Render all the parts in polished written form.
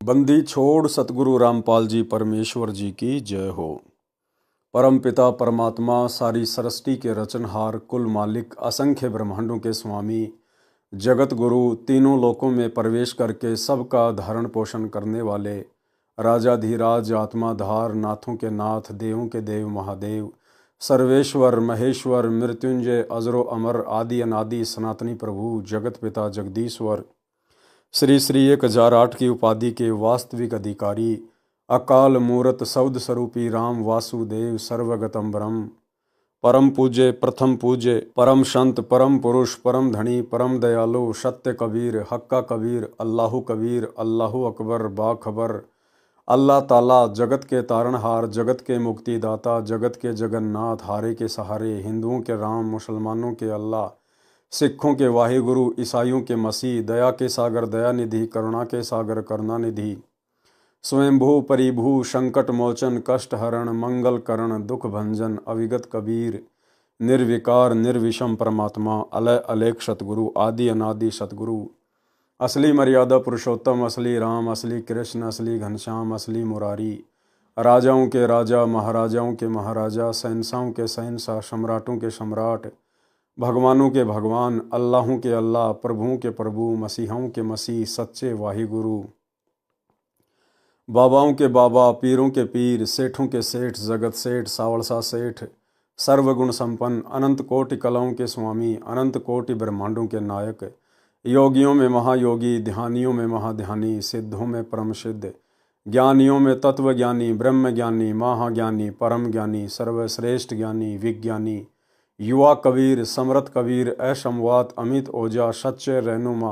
बंदी छोड़ सतगुरु रामपाल जी परमेश्वर जी की जय हो। परम पिता परमात्मा सारी सृष्टि के रचनहार कुल मालिक असंख्य ब्रह्मांडों के स्वामी जगत गुरु तीनों लोकों में प्रवेश करके सबका धारण पोषण करने वाले राजाधिराज आत्माधार नाथों के नाथ देवों के देव महादेव सर्वेश्वर महेश्वर मृत्युंजय अजरो अमर आदि अनादि सनातनी प्रभु जगत पिता जगदीश्वर श्री श्री 1008 की उपाधि के वास्तविक अधिकारी अकाल मूरत सौद स्वरूपी राम वासुदेव सर्वगतम ब्रह्म परम पूज्य प्रथम पूज्य परम संत परम पुरुष परम धनी परम दयालु सत्य कबीर हक्का कबीर अल्लाहु कबीर अल्लाहु अकबर बाखबर अल्लाह ताला जगत के तारणहार जगत के मुक्तिदाता जगत के जगन्नाथ हारे के सहारे हिंदुओं के राम मुसलमानों के अल्लाह सिखों के वाहिगुरु ईसाइयों के मसीह दया के सागर दयानिधि करुणा के सागर करुणानिधि स्वयंभू परिभू संकट मोचन कष्ट हरण मंगल करण दुख भंजन अविगत कबीर निर्विकार निर्विषम परमात्मा अलय अलेख सतगुरु आदि अनादि सतगुरु असली मर्यादा पुरुषोत्तम असली राम असली कृष्ण असली घनश्याम असली मुरारी राजाओं के राजा महाराजाओं के महाराजा शहंशाहों के शहंशाह सम्राटों के सम्राट भगवानों के भगवान अल्लाहों के अल्लाह प्रभुओं के प्रभु मसीहों के मसीह सच्चे वाहिगुरु बाबाओं के बाबा पीरों के पीर सेठों के सेठ जगत सेठ सावड़सा सेठ सर्वगुण संपन्न अनंत कोटि कलाओं के स्वामी अनंत कोटि ब्रह्मांडों के नायक योगियों में महायोगी ध्यानियों में महाध्यानी सिद्धों में परम सिद्ध ज्ञानियों में तत्व ज्ञानी ब्रह्म ज्ञानी महाज्ञानी परम ज्ञानी सर्वश्रेष्ठ ज्ञानी विज्ञानी युवा कबीर समरथ कबीर असमवात अमित ओजा सच्चे रहनुमा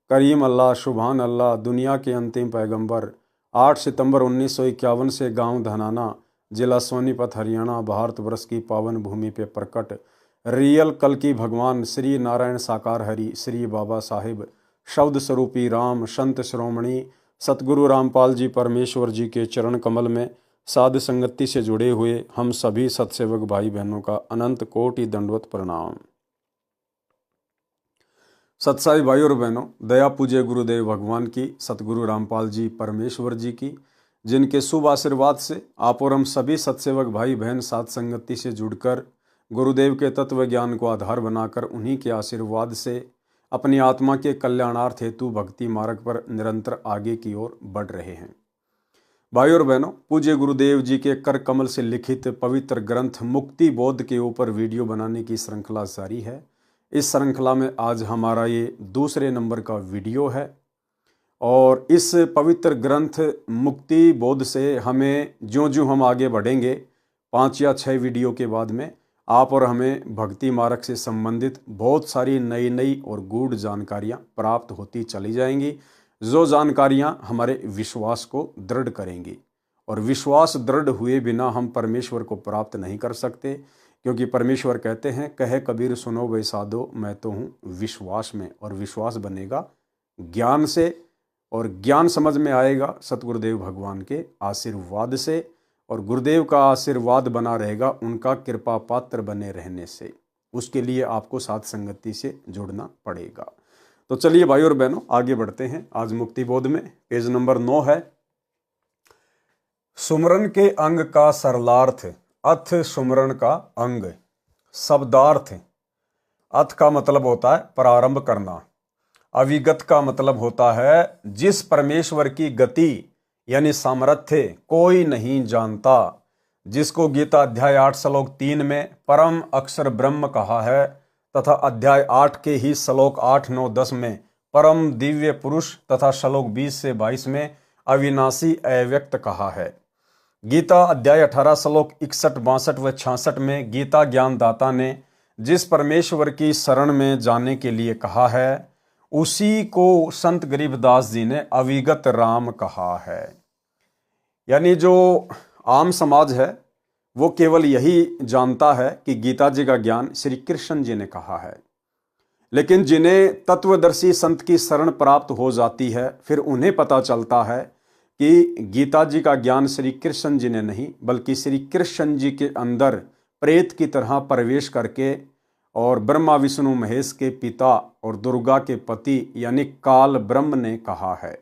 करीम अल्लाह शुभान अल्लाह दुनिया के अंतिम पैगंबर 8 सितंबर 1951 से गांव धनाना जिला सोनीपत हरियाणा भारतवर्ष की पावन भूमि पे प्रकट रियल कल की भगवान श्री नारायण साकार हरि श्री बाबा साहिब शब्द स्वरूपी राम संत श्रोमणी सतगुरु रामपाल जी परमेश्वर जी के चरण कमल में साध संगति से जुड़े हुए हम सभी सत्सेवक भाई बहनों का अनंत कोटि दंडवत प्रणाम। सत्साई भाई और बहनों, दया पूज्य गुरुदेव भगवान की सतगुरु रामपाल जी परमेश्वर जी की जिनके शुभ आशीर्वाद से आप और हम सभी सत्सेवक भाई बहन साध संगति से जुड़कर गुरुदेव के तत्व ज्ञान को आधार बनाकर उन्हीं के आशीर्वाद से अपनी आत्मा के कल्याणार्थ हेतु भक्ति मार्ग पर निरंतर आगे की ओर बढ़ रहे हैं। भाई और बहनों, पूज्य गुरुदेव जी के कर कमल से लिखित पवित्र ग्रंथ मुक्ति बोध के ऊपर वीडियो बनाने की श्रृंखला जारी है। इस श्रृंखला में आज हमारा ये दूसरे नंबर का वीडियो है और इस पवित्र ग्रंथ मुक्ति बोध से हमें ज्यों-ज्यों हम आगे बढ़ेंगे 5 या 6 वीडियो के बाद में आप और हमें भक्ति मार्ग से संबंधित बहुत सारी नई नई और गूढ़ जानकारियाँ प्राप्त होती चली जाएंगी, जो जानकारियाँ हमारे विश्वास को दृढ़ करेंगी। और विश्वास दृढ़ हुए बिना हम परमेश्वर को प्राप्त नहीं कर सकते, क्योंकि परमेश्वर कहते हैं कहे कबीर सुनो वे साधो मैं तो हूँ विश्वास में, और विश्वास बनेगा ज्ञान से और ज्ञान समझ में आएगा सतगुरुदेव भगवान के आशीर्वाद से, और गुरुदेव का आशीर्वाद बना रहेगा उनका कृपा पात्र बने रहने से। उसके लिए आपको साध संगति से जुड़ना पड़ेगा। तो चलिए भाई और बहनों आगे बढ़ते हैं। आज मुक्ति बोध में पेज नंबर 9 है। सुमरन के अंग का सरलार्थ अथ सुमरन का अंग। शब्दार्थ अथ का मतलब होता है प्रारंभ करना, अविगत का मतलब होता है जिस परमेश्वर की गति यानी सामर्थ्य कोई नहीं जानता, जिसको गीता अध्याय 8 श्लोक 3 में परम अक्षर ब्रह्म कहा है तथा अध्याय 8 के ही श्लोक 8, 9, 10 में परम दिव्य पुरुष तथा श्लोक 20 से 22 में अविनाशी अव्यक्त कहा है। गीता अध्याय 18 श्लोक 61, 62 व 66 में गीता ज्ञान दाता ने जिस परमेश्वर की शरण में जाने के लिए कहा है उसी को संत गरीबदास जी ने अविगत राम कहा है। यानी जो आम समाज है वो केवल यही जानता है कि गीता जी का ज्ञान श्री कृष्ण जी ने कहा है, लेकिन जिन्हें तत्वदर्शी संत की शरण प्राप्त हो जाती है फिर उन्हें पता चलता है कि गीता जी का ज्ञान श्री कृष्ण जी ने नहीं बल्कि श्री कृष्ण जी के अंदर प्रेत की तरह प्रवेश करके और ब्रह्मा विष्णु महेश के पिता और दुर्गा के पति यानी काल ब्रह्म ने कहा है।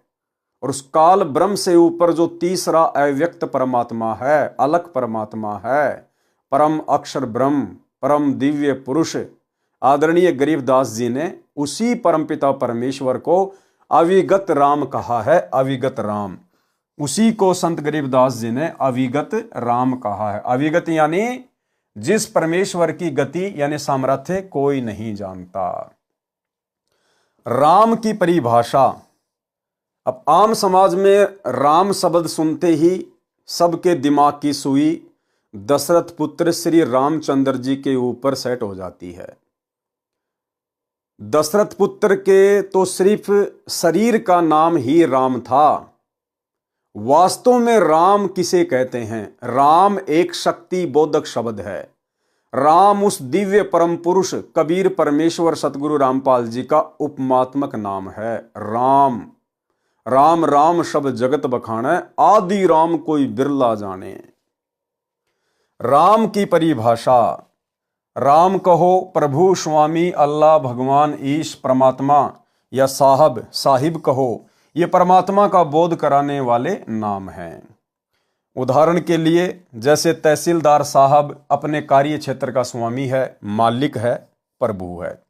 और उस काल ब्रह्म से ऊपर जो तीसरा अव्यक्त परमात्मा है, अलग परमात्मा है, परम अक्षर ब्रह्म, परम दिव्य पुरुष, आदरणीय गरीबदास जी ने उसी परमपिता परमेश्वर को अविगत राम कहा है। अविगत राम, उसी को संत गरीबदास जी ने अविगत राम कहा है। अविगत यानी जिस परमेश्वर की गति यानी सामर्थ्य कोई नहीं जानता। राम की परिभाषा, अब आम समाज में राम शब्द सुनते ही सबके दिमाग की सुई दशरथ पुत्र श्री रामचंद्र जी के ऊपर सेट हो जाती है। दशरथ पुत्र के तो सिर्फ शरीर का नाम ही राम था। वास्तव में राम किसे कहते हैं? राम एक शक्ति बोधक शब्द है। राम उस दिव्य परम पुरुष कबीर परमेश्वर सतगुरु रामपाल जी का उपमात्मक नाम है। राम राम राम शब्द जगत बखाने, आदि राम कोई बिरला जाने। राम की परिभाषा, राम कहो प्रभु स्वामी अल्लाह भगवान ईश परमात्मा या साहब साहिब कहो, ये परमात्मा का बोध कराने वाले नाम हैं। उदाहरण के लिए जैसे तहसीलदार साहब अपने कार्य क्षेत्र का स्वामी है, मालिक है, प्रभु है।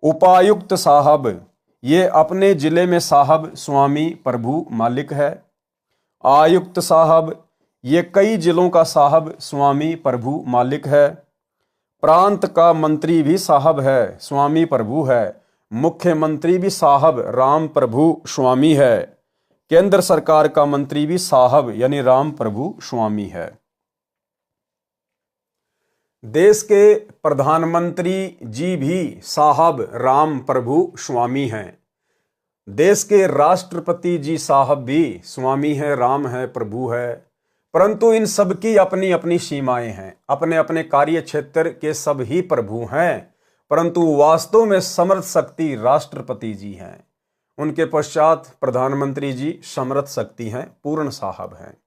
उपायुक्त साहब ये अपने जिले में साहब स्वामी प्रभु मालिक है। आयुक्त साहब ये कई जिलों का साहब स्वामी प्रभु मालिक है। प्रांत का मंत्री भी साहब है, स्वामी प्रभु है। मुख्यमंत्री भी साहब राम प्रभु स्वामी है। केंद्र सरकार का मंत्री भी साहब यानी राम प्रभु स्वामी है। देश के प्रधानमंत्री जी भी साहब राम प्रभु स्वामी हैं। देश के राष्ट्रपति जी साहब भी स्वामी है, राम है, प्रभु है। परंतु इन सब की अपनी अपनी सीमाएं हैं, अपने अपने कार्य क्षेत्र के सब ही प्रभु हैं, परंतु वास्तव में समर्थ शक्ति राष्ट्रपति जी हैं। उनके पश्चात प्रधानमंत्री जी समर्थ शक्ति हैं, पूर्ण साहब हैं।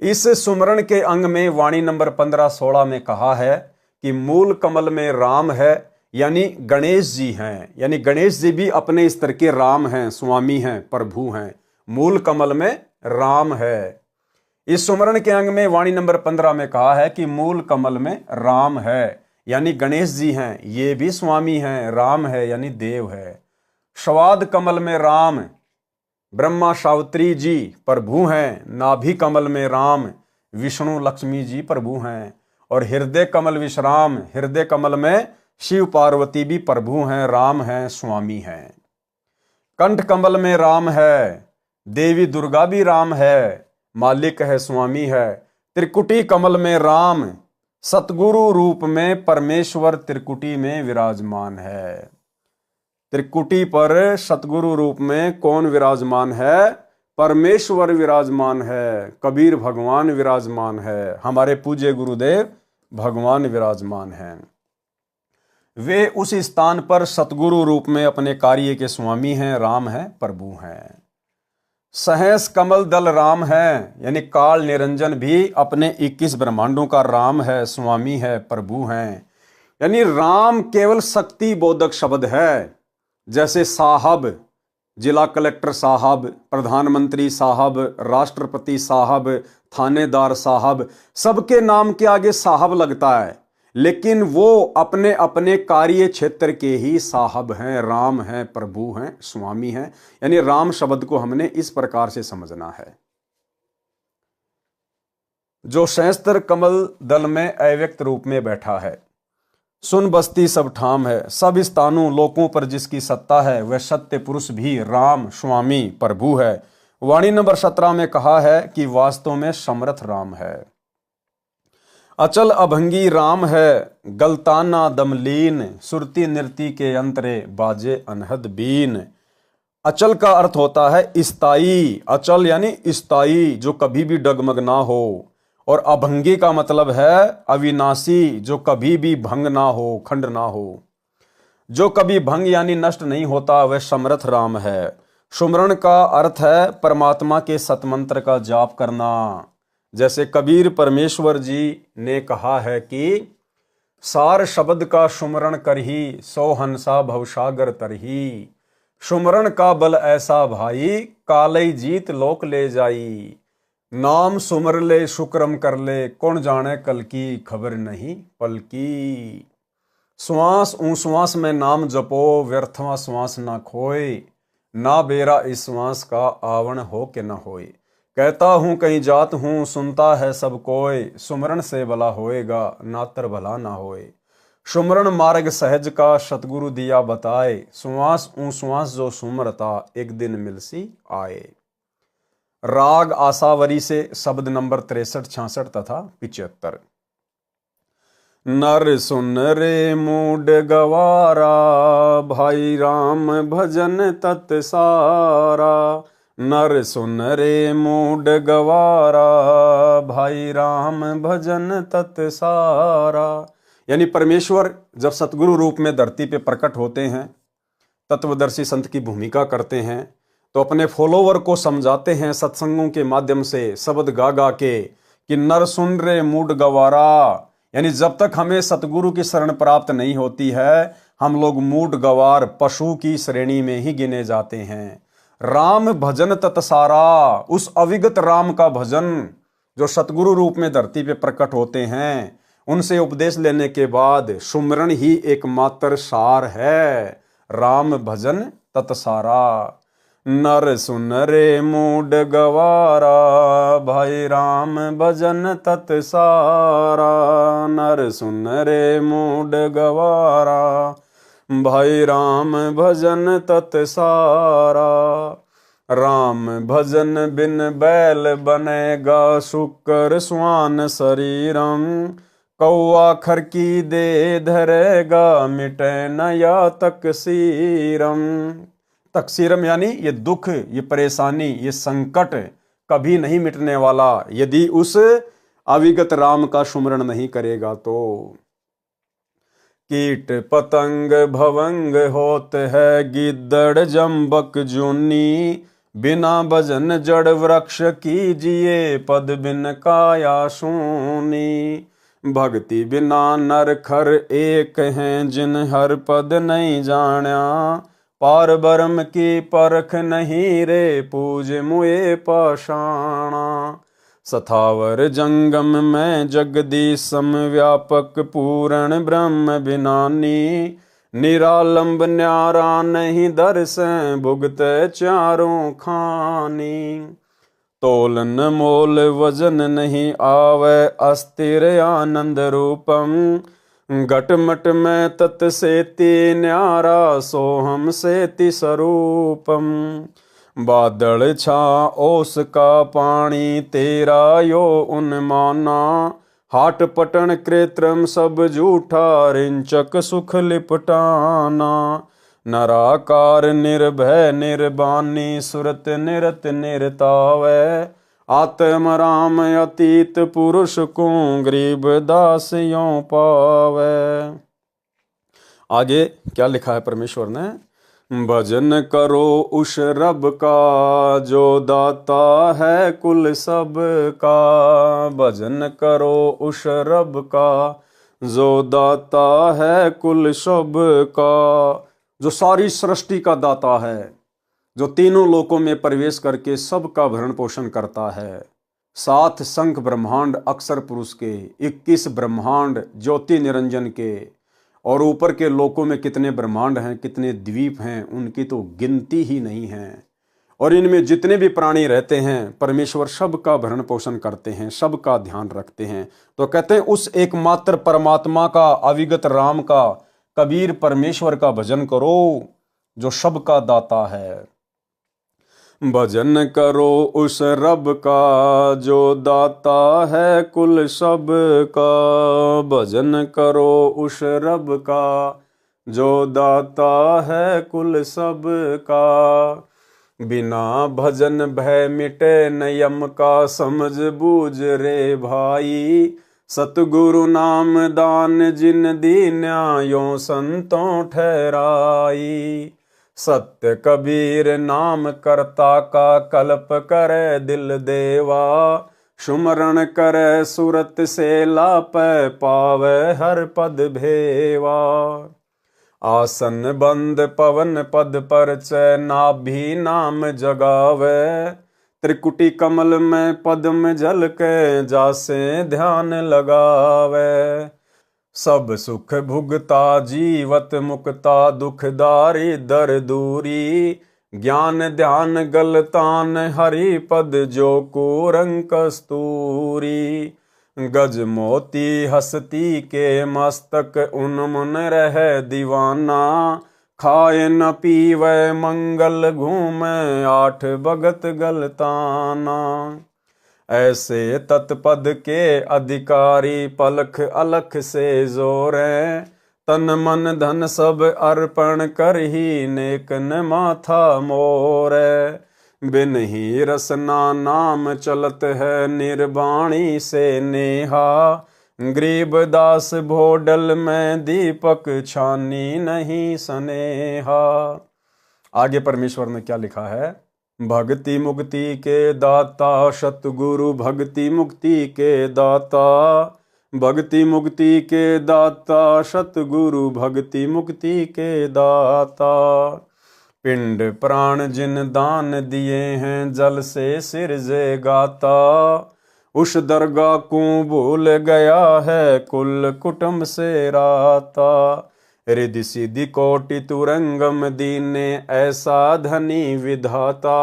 इस सुमरण के अंग में वाणी नंबर 15-16 में कहा है कि मूल कमल में राम है, यानी गणेश जी हैं। यानी गणेश जी भी अपने स्तर के राम हैं, स्वामी हैं, प्रभु हैं। मूल कमल में राम है। इस सुमरण के अंग में वाणी नंबर 15 में कहा है कि मूल कमल में राम है, यानी गणेश जी हैं, ये भी स्वामी हैं, राम है यानी देव है। स्वाद कमल में राम, ब्रह्मा सावित्री जी प्रभु हैं। नाभि कमल में राम, विष्णु लक्ष्मी जी प्रभु हैं। और हृदय कमल विश्राम, हृदय कमल में शिव पार्वती भी प्रभु हैं, राम हैं, स्वामी हैं। कंठ कमल में राम है, देवी दुर्गा भी राम है, मालिक है, स्वामी है। त्रिकुटी कमल में राम, सतगुरु रूप में परमेश्वर त्रिकुटी में विराजमान है। त्रिकुटी पर सतगुरु रूप में कौन विराजमान है? परमेश्वर विराजमान है, कबीर भगवान विराजमान है, हमारे पूज्य गुरुदेव भगवान विराजमान हैं। वे उस स्थान पर सतगुरु रूप में अपने कार्य के स्वामी हैं, राम हैं, प्रभु हैं। सहस कमल दल राम है, यानी काल निरंजन भी अपने 21 ब्रह्मांडों का राम है, स्वामी है, प्रभु हैं। यानी राम केवल शक्ति बोधक शब्द है। जैसे साहब, जिला कलेक्टर साहब, प्रधानमंत्री साहब, राष्ट्रपति साहब, थानेदार साहब, सबके नाम के आगे साहब लगता है, लेकिन वो अपने अपने कार्य क्षेत्र के ही साहब हैं, राम हैं, प्रभु हैं, स्वामी हैं। यानी राम शब्द को हमने इस प्रकार से समझना है। जो सहस्त्र कमल दल में अव्यक्त रूप में बैठा है, सुन बस्ती सब ठाम है, सब स्थानों लोकों पर जिसकी सत्ता है, वह सत्य पुरुष भी राम स्वामी प्रभु है। वाणी नंबर 17 में कहा है कि वास्तव में समर्थ राम है। अचल अभंगी राम है, गलताना दमलीन, सुरती नृति के अंतरे बाजे अनहद बीन। अचल का अर्थ होता है स्थायी, अचल यानी स्थायी, जो कभी भी डगमग ना हो। और अभंगी का मतलब है अविनाशी, जो कभी भी भंग ना हो, खंड ना हो। जो कभी भंग यानी नष्ट नहीं होता, वह समर्थ राम है। सुमरण का अर्थ है परमात्मा के सतमंत्र का जाप करना। जैसे कबीर परमेश्वर जी ने कहा है कि सार शब्द का सुमरण करही, सो हंसा भवसागर तरही। सुमरन का बल ऐसा भाई, कालई जीत लोक ले जाई। नाम सुमर ले शुक्रम कर ले, कौन जाने कल की खबर नहीं पल की। श्वास श्वास में नाम जपो, व्यर्थवा श्वास ना खोए। ना बेरा इस श्वास का आवण हो के न होए। कहता हूँ कहीं जात हूँ, सुनता है सब कोय। सुमरन से भला होएगा, नातर भला ना होए। सुमरन मार्ग सहज का, सतगुरु दिया बताए। श्वास श्वास जो सुमरता, एक दिन मिलसी आए। राग आसावरी से शब्द नंबर 63, 66 तथा 75। नर सुन रे मूड गवारा, भाई राम भजन तत सारा। नर सुन रे मूड गवारा, भाई राम भजन तत सारा। यानी परमेश्वर जब सतगुरु रूप में धरती पे प्रकट होते हैं, तत्वदर्शी संत की भूमिका करते हैं, तो अपने फॉलोवर को समझाते हैं सत्संगों के माध्यम से, शब्द गा गा के, कि नर सुन रे मूड गवारा। यानी जब तक हमें सतगुरु की शरण प्राप्त नहीं होती है, हम लोग मूड गवार पशु की श्रेणी में ही गिने जाते हैं। राम भजन तत्सारा, उस अविगत राम का भजन जो सतगुरु रूप में धरती पे प्रकट होते हैं, उनसे उपदेश लेने के बाद सुमरण ही एकमात्र सार है। राम भजन तत्सारा। नर सुन रे मूड गवारा, भाई राम भजन तत्सारा। नर सुन रे मूड गवारा, भाई राम भजन तत्सारा। राम भजन बिन बैल बनेगा, शुकर स्वान शरीरम। कौआ खरकी दे धरेगा, मिटे नया तकसीरम। तकसीरम यानी ये दुख, ये परेशानी, ये संकट कभी नहीं मिटने वाला यदि उस अविगत राम का सुमरण नहीं करेगा तो। कीट पतंग भवंग होत है, गिद्दड़ जम्बक जूनी। बिना भजन जड़ वृक्ष कीजिए, पद बिन काया सूनी। भक्ति बिना नर खर एक हैं, जिन हर पद नहीं जाण्या। पार ब्रह्म की परख नहीं रे, पूज मुए पाषाणा। सथावर जंगम में जगदीशम, व्यापक पूर्ण ब्रह्म बिनानी। निरालंब न्यारा नहीं दर्शन, भुगत चारों खानी। तोलन मोल वजन नहीं आवे, अस्थिर आनंद रूपम। घटमट में तत् सेति न्यारा, सोहम सेति स्वरूपम। बादल छा ओस का पानी, तेरा यो उन्माना। हाट पटन कृत्रम सब झूठा, रिंचक सुख लिपटाना। नराकार निर्भय निर्बानी, सुरत निरत निरतावै। आत्म राम अतीत पुरुष को, गरीब दास यों पावै। आगे क्या लिखा है परमेश्वर ने? भजन करो उस रब का, जो दाता है कुल सब का। भजन करो उस रब का, जो दाता है कुल सब का। जो सारी सृष्टि का दाता है, जो तीनों लोकों में प्रवेश करके सबका भरण पोषण करता है। 7 शंख ब्रह्मांड अक्षर पुरुष के, 21 ब्रह्मांड ज्योति निरंजन के, और ऊपर के लोकों में कितने ब्रह्मांड हैं, कितने द्वीप हैं, उनकी तो गिनती ही नहीं है। और इनमें जितने भी प्राणी रहते हैं, परमेश्वर सबका भरण पोषण करते हैं, सबका ध्यान रखते हैं। तो कहते हैं उस एकमात्र परमात्मा का, अविगत राम का, कबीर परमेश्वर का भजन करो, जो सबका दाता है। भजन करो उस रब का, जो दाता है कुल सब का। भजन करो उस रब का, जो दाता है कुल सब का। बिना भजन भय मिटे नियम का, समझ बूझ रे भाई। सतगुरु नाम दान जिन दीन्या, यों संतों ठहराई। सत्य कबीर नाम करता का, कल्प करे दिल देवा। सुमरण करे सुरत से लापै, पावे हर पद भेवा। आसन बंद पवन पद पर चै नाभि नाम जगावे। त्रिकुटी कमल में पद्म जल के जासे ध्यान लगावे। सब सुख भुगता जीवत मुक्ता दुखदारी दर दूरी। ज्ञान ध्यान गलतान हरि पद जो कुरंग कस्तूरी। गज मोती हस्ती के मस्तक उन्मुन रह दीवाना। खाए न पीवे मंगल घूमे आठ भगत गलताना। ऐसे तत्पद के अधिकारी पलख अलख से जोरे। तन मन धन सब अर्पण कर ही नेक न माथा मोरे। बिन ही रसना नाम चलत है निर्वाणी से नेहा। गरीब दास भोडल में दीपक छानी नहीं सनेहा। आगे परमेश्वर ने क्या लिखा है? भक्ति मुक्ति के दाता सतगुरु भक्ति मुक्ति के दाता। भक्ति मुक्ति के दाता सतगुरु भक्ति मुक्ति के दाता। पिंड प्राण जिन दान दिए हैं जल से सिरजे गाता। उस दरगाह को भूल गया है कुल कुटुंब से राता। रिद्धि सिद्धि कोटि तुरंगम दीने ऐसा धनी विधाता।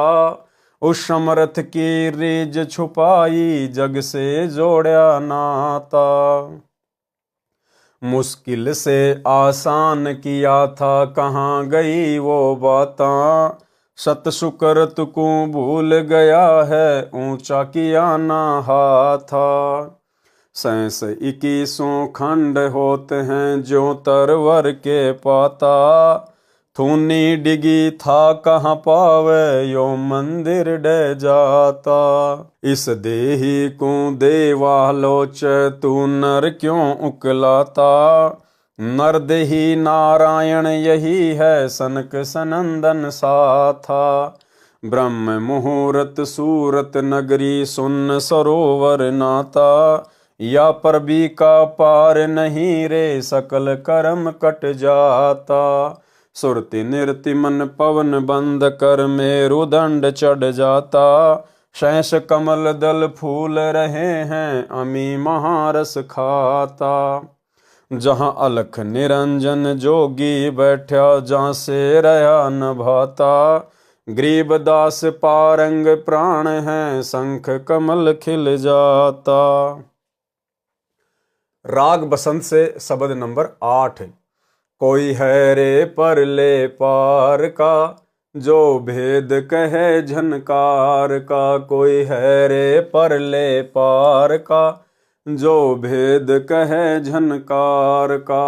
उस समर्थ की रीज छुपाई जग से जोड़ा नाता। मुश्किल से आसान किया था कहाँ गई वो बातां। सत सुकृत को भूल गया है ऊंचा किया ना हाथा। 21 खंड होते हैं जो तरवर के पाता। थूनी डिगी था कहाँ पावे यो मंदिर डे जाता। इस देही को देवालोच तू नर क्यों उकलाता। नर देही नारायण यही है सनक सनंदन साथा। ब्रह्म मुहूर्त सूरत नगरी सुन सरोवर नाता। या परबी का पार नहीं रे सकल कर्म कट जाता। सुरति नृति मन पवन बंद कर मेरुदंड चढ़ जाता। शैष कमल दल फूल रहे हैं अमी महारस खाता। जहाँ अलख निरंजन जोगी बैठा जहाँ से रहा न भाता। गरीबदास पारंग प्राण है शंख कमल खिल जाता। राग बसंत से शब्द नंबर 8। कोई है रे परले पार का जो भेद कहे झनकार का। कोई है रे परले पार का जो भेद कहे झनकार का।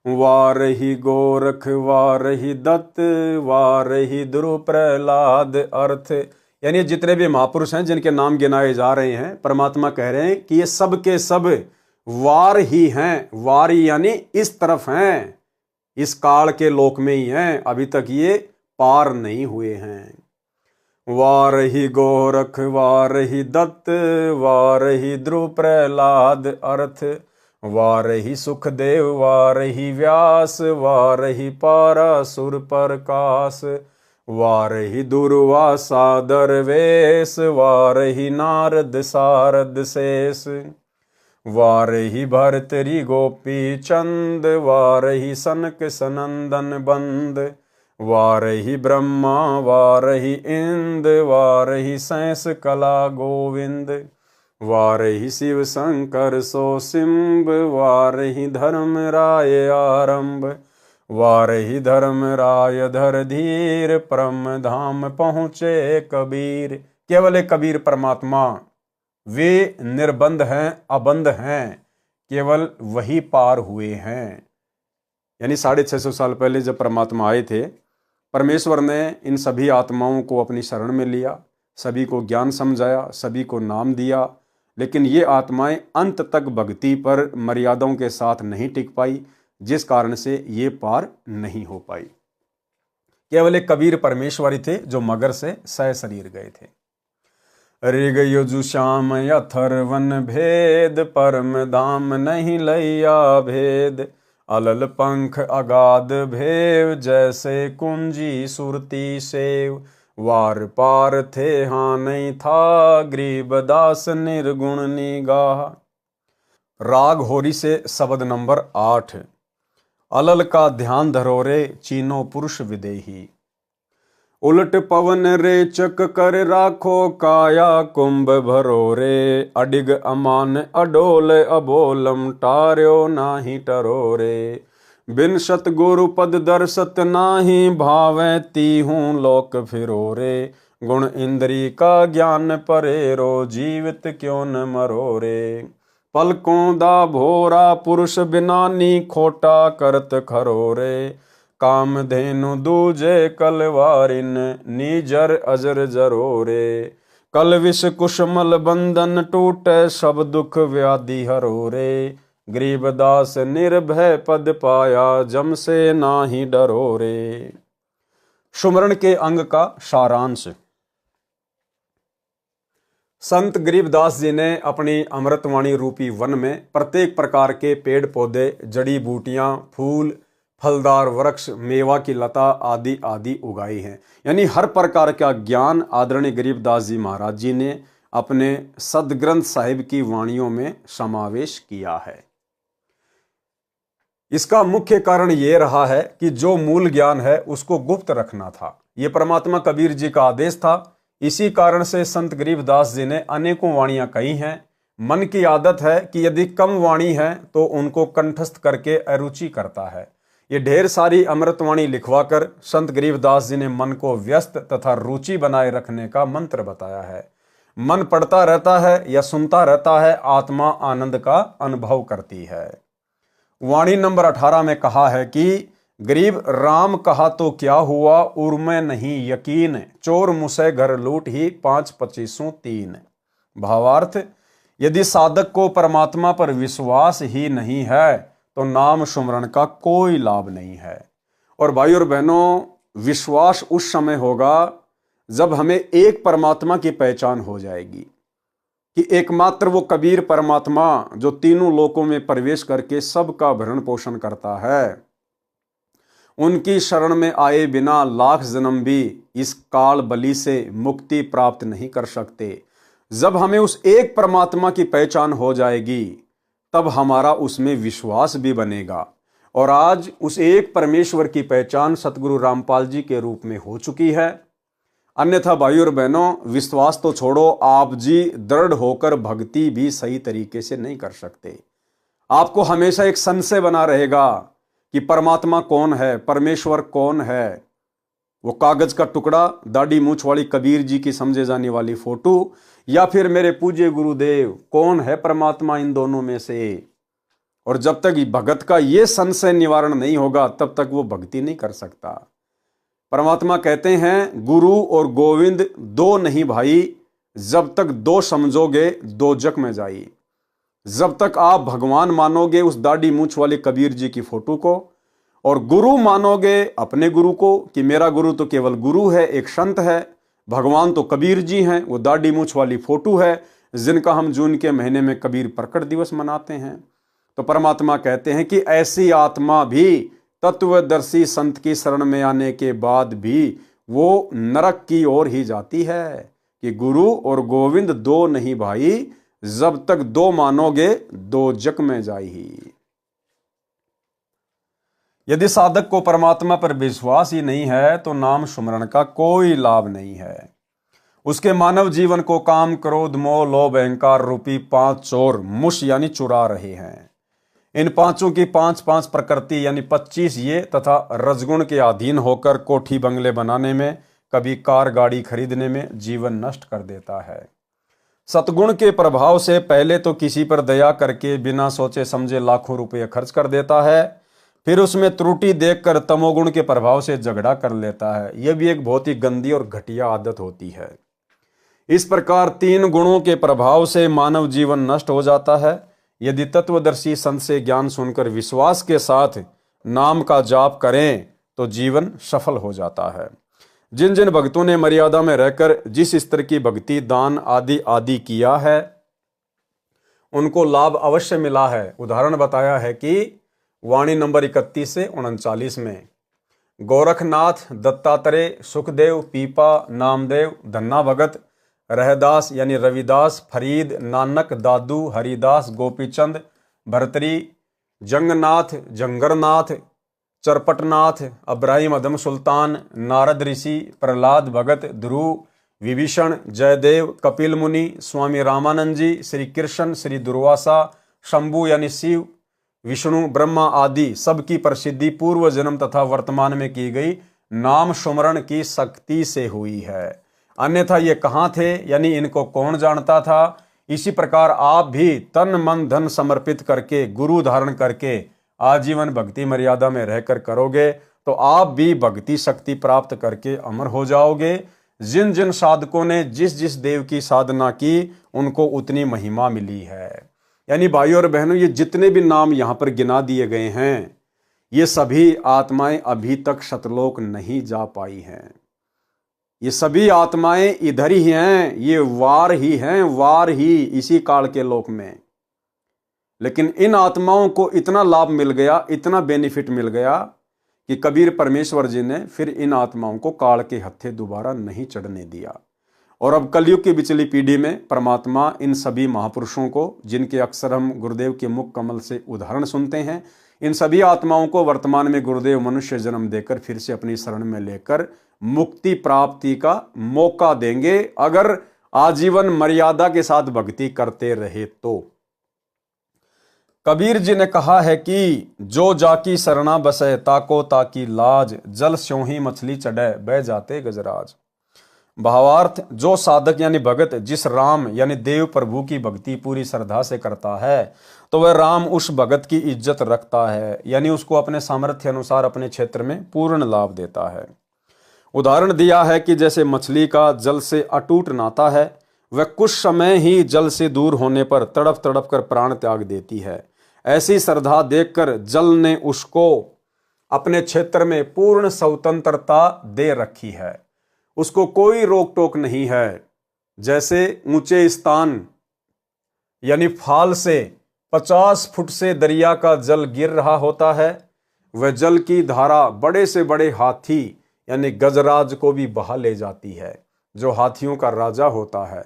वारही गोरख वारही दत्त वारही ध्रुव प्रहलाद अर्थ। यानी जितने भी महापुरुष हैं जिनके नाम गिनाए जा रहे हैं परमात्मा कह रहे हैं कि ये सब के सब वार ही हैं। वारी यानी इस तरफ हैं, इस काल के लोक में ही हैं, अभी तक ये पार नहीं हुए हैं। वारही गोरख वारही दत्त वारही ध्रुव प्रहलाद अर्थ। वारही सुखदेव वारही व्यास वारही पारासुर प्रकाश। वारही दुर्वासा दरवेश वारही नारद सारद शेष। वारही भरतरी गोपी चंद वारही सनक सनंदन बंद। वारही ब्रह्मा वारही इंद वारही सैंस कला गोविंद। वारही शिव शंकर सो सिंब वारही धर्म राय आरंभ। वारही धर्म राय धर धीर परम धाम पहुँचे कबीर। केवल एक कबीर परमात्मा वे निर्बंध हैं अबंध हैं, केवल वही पार हुए हैं। यानी 650 साल पहले जब परमात्मा आए थे परमेश्वर ने इन सभी आत्माओं को अपनी शरण में लिया, सभी को ज्ञान समझाया, सभी को नाम दिया। लेकिन ये आत्माएं अंत तक भक्ति पर मर्यादाओं के साथ नहीं टिक पाई, जिस कारण से ये पार नहीं हो पाई। केवल एक कबीर परमेश्वरी थे जो मगर से सह शरीर गए थे। ऋग युजु श्याम अथर्वन भेद परम धाम नहीं लैया भेद। अलल पंख अगाध भेव, जैसे कुंजी सुरती सेव। वार पार थे हाँ नहीं था, गरीबदास निर्गुण निगाह। राग होरी से शब्द नंबर 8। अलल का ध्यान धरो रे, चीनो पुरुष विदेही। उलट पवन रेचक कर राखो, काया कुंभ भरो रे। अडिग अमान अडोल अबोलम, टार्यो नाही टरो रे। बिन सतगुरु पद दर्शत नाही, भावें तीहूं लोक फिरो रे। गुण इंद्री का ज्ञान परेरो, जीवित क्यों न मरो रे। पलकों दा भोरा पुरुष बिनानी, खोटा करत खरो रे। कामधेनु दूजे कलवारिन, नीजर अजर जरो रे। कल विष कुशमल बंधन टूटे, सब दुख व्याधि हरो रे। गरीबदास निर्भय पद पाया, जम से नाही डरो रे। सुमरण के अंग का सारांश। संत गरीबदास जी ने अपनी अमृतवाणी रूपी वन में प्रत्येक प्रकार के पेड़ पौधे, जड़ी बूटियां, फूल, फलदार वृक्ष, मेवा की लता आदि आदि उगाई हैं। यानी हर प्रकार का ज्ञान आदरणीय गरीबदास जी महाराज जी ने अपने सदग्रंथ साहिब की वाणियों में समावेश किया है। इसका मुख्य कारण यह रहा है कि जो मूल ज्ञान है उसको गुप्त रखना था। यह परमात्मा कबीर जी का आदेश था। इसी कारण से संत गरीबदास जी ने अनेकों वाणियां कही हैं। मन की आदत है कि यदि कम वाणी है तो उनको कंठस्थ करके अरुचि करता है। ये ढेर सारी अमृतवाणी लिखवाकर संत गरीबदास जी ने मन को व्यस्त तथा रुचि बनाए रखने का मंत्र बताया है। मन पढ़ता रहता है या सुनता रहता है, आत्मा आनंद का अनुभव करती है। वाणी नंबर 18 में कहा है कि गरीब राम कहा तो क्या हुआ, उर्मे नहीं यकीन। चोर मुसे घर लूट ही 5-25 भावार्थ, यदि साधक को परमात्मा पर विश्वास ही नहीं है तो नाम सुमरण का कोई लाभ नहीं है। और भाई और बहनों, विश्वास उस समय होगा जब हमें एक परमात्मा की पहचान हो जाएगी कि एकमात्र वो कबीर परमात्मा जो तीनों लोकों में प्रवेश करके सबका भरण पोषण करता है, उनकी शरण में आए बिना लाख जन्म भी इस काल बलि से मुक्ति प्राप्त नहीं कर सकते। जब हमें उस एक परमात्मा की पहचान हो जाएगी तब हमारा उसमें विश्वास भी बनेगा। और आज उस एक परमेश्वर की पहचान सतगुरु रामपाल जी के रूप में हो चुकी है। अन्यथा भाई और बहनों, विश्वास तो छोड़ो, आप जी दृढ़ होकर भक्ति भी सही तरीके से नहीं कर सकते। आपको हमेशा एक संशय बना रहेगा कि परमात्मा कौन है, परमेश्वर कौन है। वो कागज का टुकड़ा, दाढ़ी मूछ वाली कबीर जी की समझे जाने वाली फोटो, या फिर मेरे पूज्य गुरुदेव, कौन है परमात्मा इन दोनों में से। और जब तक भगत का ये संशय निवारण नहीं होगा तब तक वो भक्ति नहीं कर सकता। परमात्मा कहते हैं गुरु और गोविंद दो नहीं भाई, जब तक दो समझोगे दो जग में जाई। जब तक आप भगवान मानोगे उस दाढ़ी मूछ वाले कबीर जी की फोटो को, और गुरु मानोगे अपने गुरु को कि मेरा गुरु तो केवल गुरु है, एक संत है, भगवान तो कबीर जी हैं, वो दाढ़ी मूछ वाली फोटो है जिनका हम जून के महीने में कबीर प्रकट दिवस मनाते हैं। तो परमात्मा कहते हैं कि ऐसी आत्मा भी तत्वदर्शी संत की शरण में आने के बाद भी वो नरक की ओर ही जाती है कि गुरु और गोविंद दो नहीं भाई, जब तक दो मानोगे दो जग में जाई। यदि साधक को परमात्मा पर विश्वास ही नहीं है तो नाम सुमरण का कोई लाभ नहीं है। उसके मानव जीवन को काम, क्रोध, मोह, लोभ, अहंकार रूपी 5 चोर मुश यानी चुरा रहे हैं। इन पांचों की 5-5 प्रकृति यानी 25 ये तथा रजगुण के अधीन होकर कोठी बंगले बनाने में, कभी कार गाड़ी खरीदने में जीवन नष्ट कर देता है। सतगुण के प्रभाव से पहले तो किसी पर दया करके बिना सोचे समझे लाखों रुपए खर्च कर देता है, फिर उसमें त्रुटि देखकर तमोगुण के प्रभाव से झगड़ा कर लेता है। यह भी एक बहुत ही गंदी और घटिया आदत होती है। इस प्रकार 3 गुणों के प्रभाव से मानव जीवन नष्ट हो जाता है। यदि तत्वदर्शी संत से ज्ञान सुनकर विश्वास के साथ नाम का जाप करें तो जीवन सफल हो जाता है। जिन जिन भक्तों ने मर्यादा में रहकर जिस स्तर की भक्ति, दान आदि आदि किया है उनको लाभ अवश्य मिला है। उदाहरण बताया है कि वाणी नंबर 31 से 39 में। गोरखनाथ, दत्तात्रेय, सुखदेव, पीपा, नामदेव, धन्ना भगत, रहदास यानी रविदास, फरीद, नानक, दादू, हरिदास, गोपीचंद, भरतरी, जंगनाथ, जंगरनाथ, चरपटनाथ, अब्राहिम अदम सुल्तान, नारद ऋषि, प्रहलाद भगत, ध्रुव, विभीषण, जयदेव, कपिल मुनि, स्वामी रामानंद जी, श्री कृष्ण, श्री दुर्वासा, शंभु यानी शिव, विष्णु, ब्रह्मा आदि सबकी प्रसिद्धि पूर्व जन्म तथा वर्तमान में की गई नाम सुमरण की शक्ति से हुई है। अन्यथा ये कहाँ थे, यानी इनको कौन जानता था। इसी प्रकार आप भी तन मन धन समर्पित करके, गुरु धारण करके आजीवन भक्ति मर्यादा में रहकर करोगे तो आप भी भक्ति शक्ति प्राप्त करके अमर हो जाओगे। जिन जिन साधकों ने जिस जिस देव की साधना की उनको उतनी महिमा मिली है। यानी भाइयों और बहनों, ये जितने भी नाम यहाँ पर गिना दिए गए हैं ये सभी आत्माएं अभी तक सतलोक नहीं जा पाई हैं। ये सभी आत्माएं इधर ही हैं, ये वार ही हैं, वार ही इसी काल के लोक में। लेकिन इन आत्माओं को इतना लाभ मिल गया, इतना बेनिफिट मिल गया कि कबीर परमेश्वर जी ने फिर इन आत्माओं को काल के हत्थे दोबारा नहीं चढ़ने दिया। और अब कलयुग की बिचली पीढ़ी में परमात्मा इन सभी महापुरुषों को, जिनके अक्सर हम गुरुदेव के मुख कमल से उदाहरण सुनते हैं, इन सभी आत्माओं को वर्तमान में गुरुदेव मनुष्य जन्म देकर फिर से अपनी शरण में लेकर मुक्ति प्राप्ति का मौका देंगे, अगर आजीवन मर्यादा के साथ भक्ति करते रहे तो। कबीर जी ने कहा है कि जो जाकी शरणा बसे ताको ताकी लाज, जल स्यों ही मछली चढ़े बह जाते गजराज। भावार्थ, जो साधक यानी भगत जिस राम यानी देव प्रभु की भक्ति पूरी श्रद्धा से करता है तो वह राम उस भगत की इज्जत रखता है, यानी उसको अपने सामर्थ्य अनुसार अपने क्षेत्र में पूर्ण लाभ देता है। उदाहरण दिया है कि जैसे मछली का जल से अटूट नाता है, वह कुछ समय ही जल से दूर होने पर तड़प तड़प कर प्राण त्याग देती है। ऐसी श्रद्धा देखकर जल ने उसको अपने क्षेत्र में पूर्ण स्वतंत्रता दे रखी है, उसको कोई रोक टोक नहीं है। जैसे ऊंचे स्थान यानी फाल से 50 फुट से दरिया का जल गिर रहा होता है, वह जल की धारा बड़े से बड़े हाथी यानी गजराज को भी बहा ले जाती है, जो हाथियों का राजा होता है।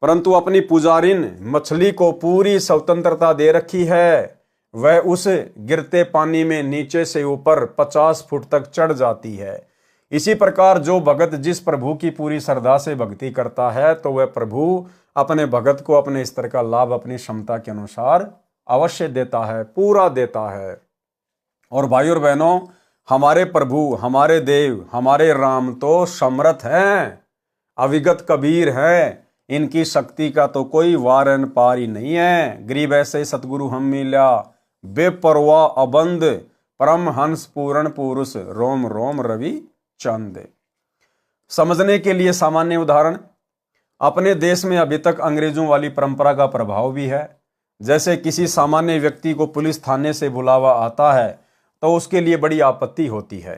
परंतु अपनी पुजारिन मछली को पूरी स्वतंत्रता दे रखी है, वह उस गिरते पानी में नीचे से ऊपर 50 फुट तक चढ़ जाती है। इसी प्रकार जो भगत जिस प्रभु की पूरी श्रद्धा से भक्ति करता है तो वह प्रभु अपने भगत को अपने स्तर का लाभ अपनी क्षमता के अनुसार अवश्य देता है, पूरा देता है। और भाइयों और बहनों, हमारे प्रभु, हमारे देव, हमारे राम तो समर्थ हैं, अविगत कबीर हैं, इनकी शक्ति का तो कोई वारन पार ही नहीं है। गरीब ऐसे सतगुरु हम मिला, बेपरवाह अबंद, परम हंस पूर्ण पुरुष, रोम रोम रवि चंद। समझने के लिए सामान्य उदाहरण, अपने देश में अभी तक अंग्रेजों वाली परंपरा का प्रभाव भी है। जैसे किसी सामान्य व्यक्ति को पुलिस थाने से बुलावा आता है तो उसके लिए बड़ी आपत्ति होती है।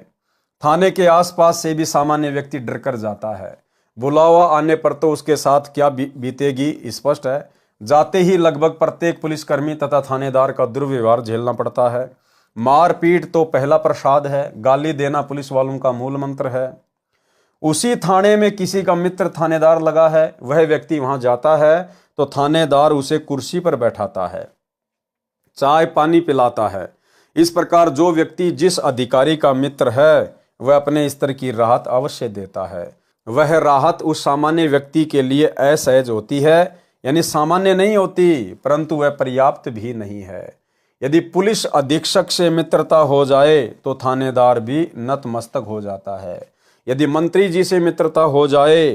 थाने के आसपास से भी सामान्य व्यक्ति डर कर जाता है। बुलावा आने पर तो उसके साथ क्या बीतेगी स्पष्ट है। जाते ही लगभग प्रत्येक पुलिसकर्मी तथा थानेदार का दुर्व्यवहार झेलना पड़ता है। मारपीट तो पहला प्रसाद है, गाली देना पुलिस वालों का मूल मंत्र है। उसी थाने में किसी का मित्र थानेदार लगा है, वह व्यक्ति वहां जाता है तो थानेदार उसे कुर्सी पर बैठाता है, चाय पानी पिलाता है। इस प्रकार जो व्यक्ति जिस अधिकारी का मित्र है वह अपने स्तर की राहत अवश्य देता है। वह राहत उस सामान्य व्यक्ति के लिए असहज होती है, यानी सामान्य नहीं होती, परंतु वह पर्याप्त भी नहीं है। यदि पुलिस अधीक्षक से मित्रता हो जाए तो थानेदार भी नतमस्तक हो जाता है। यदि मंत्री जी से मित्रता हो जाए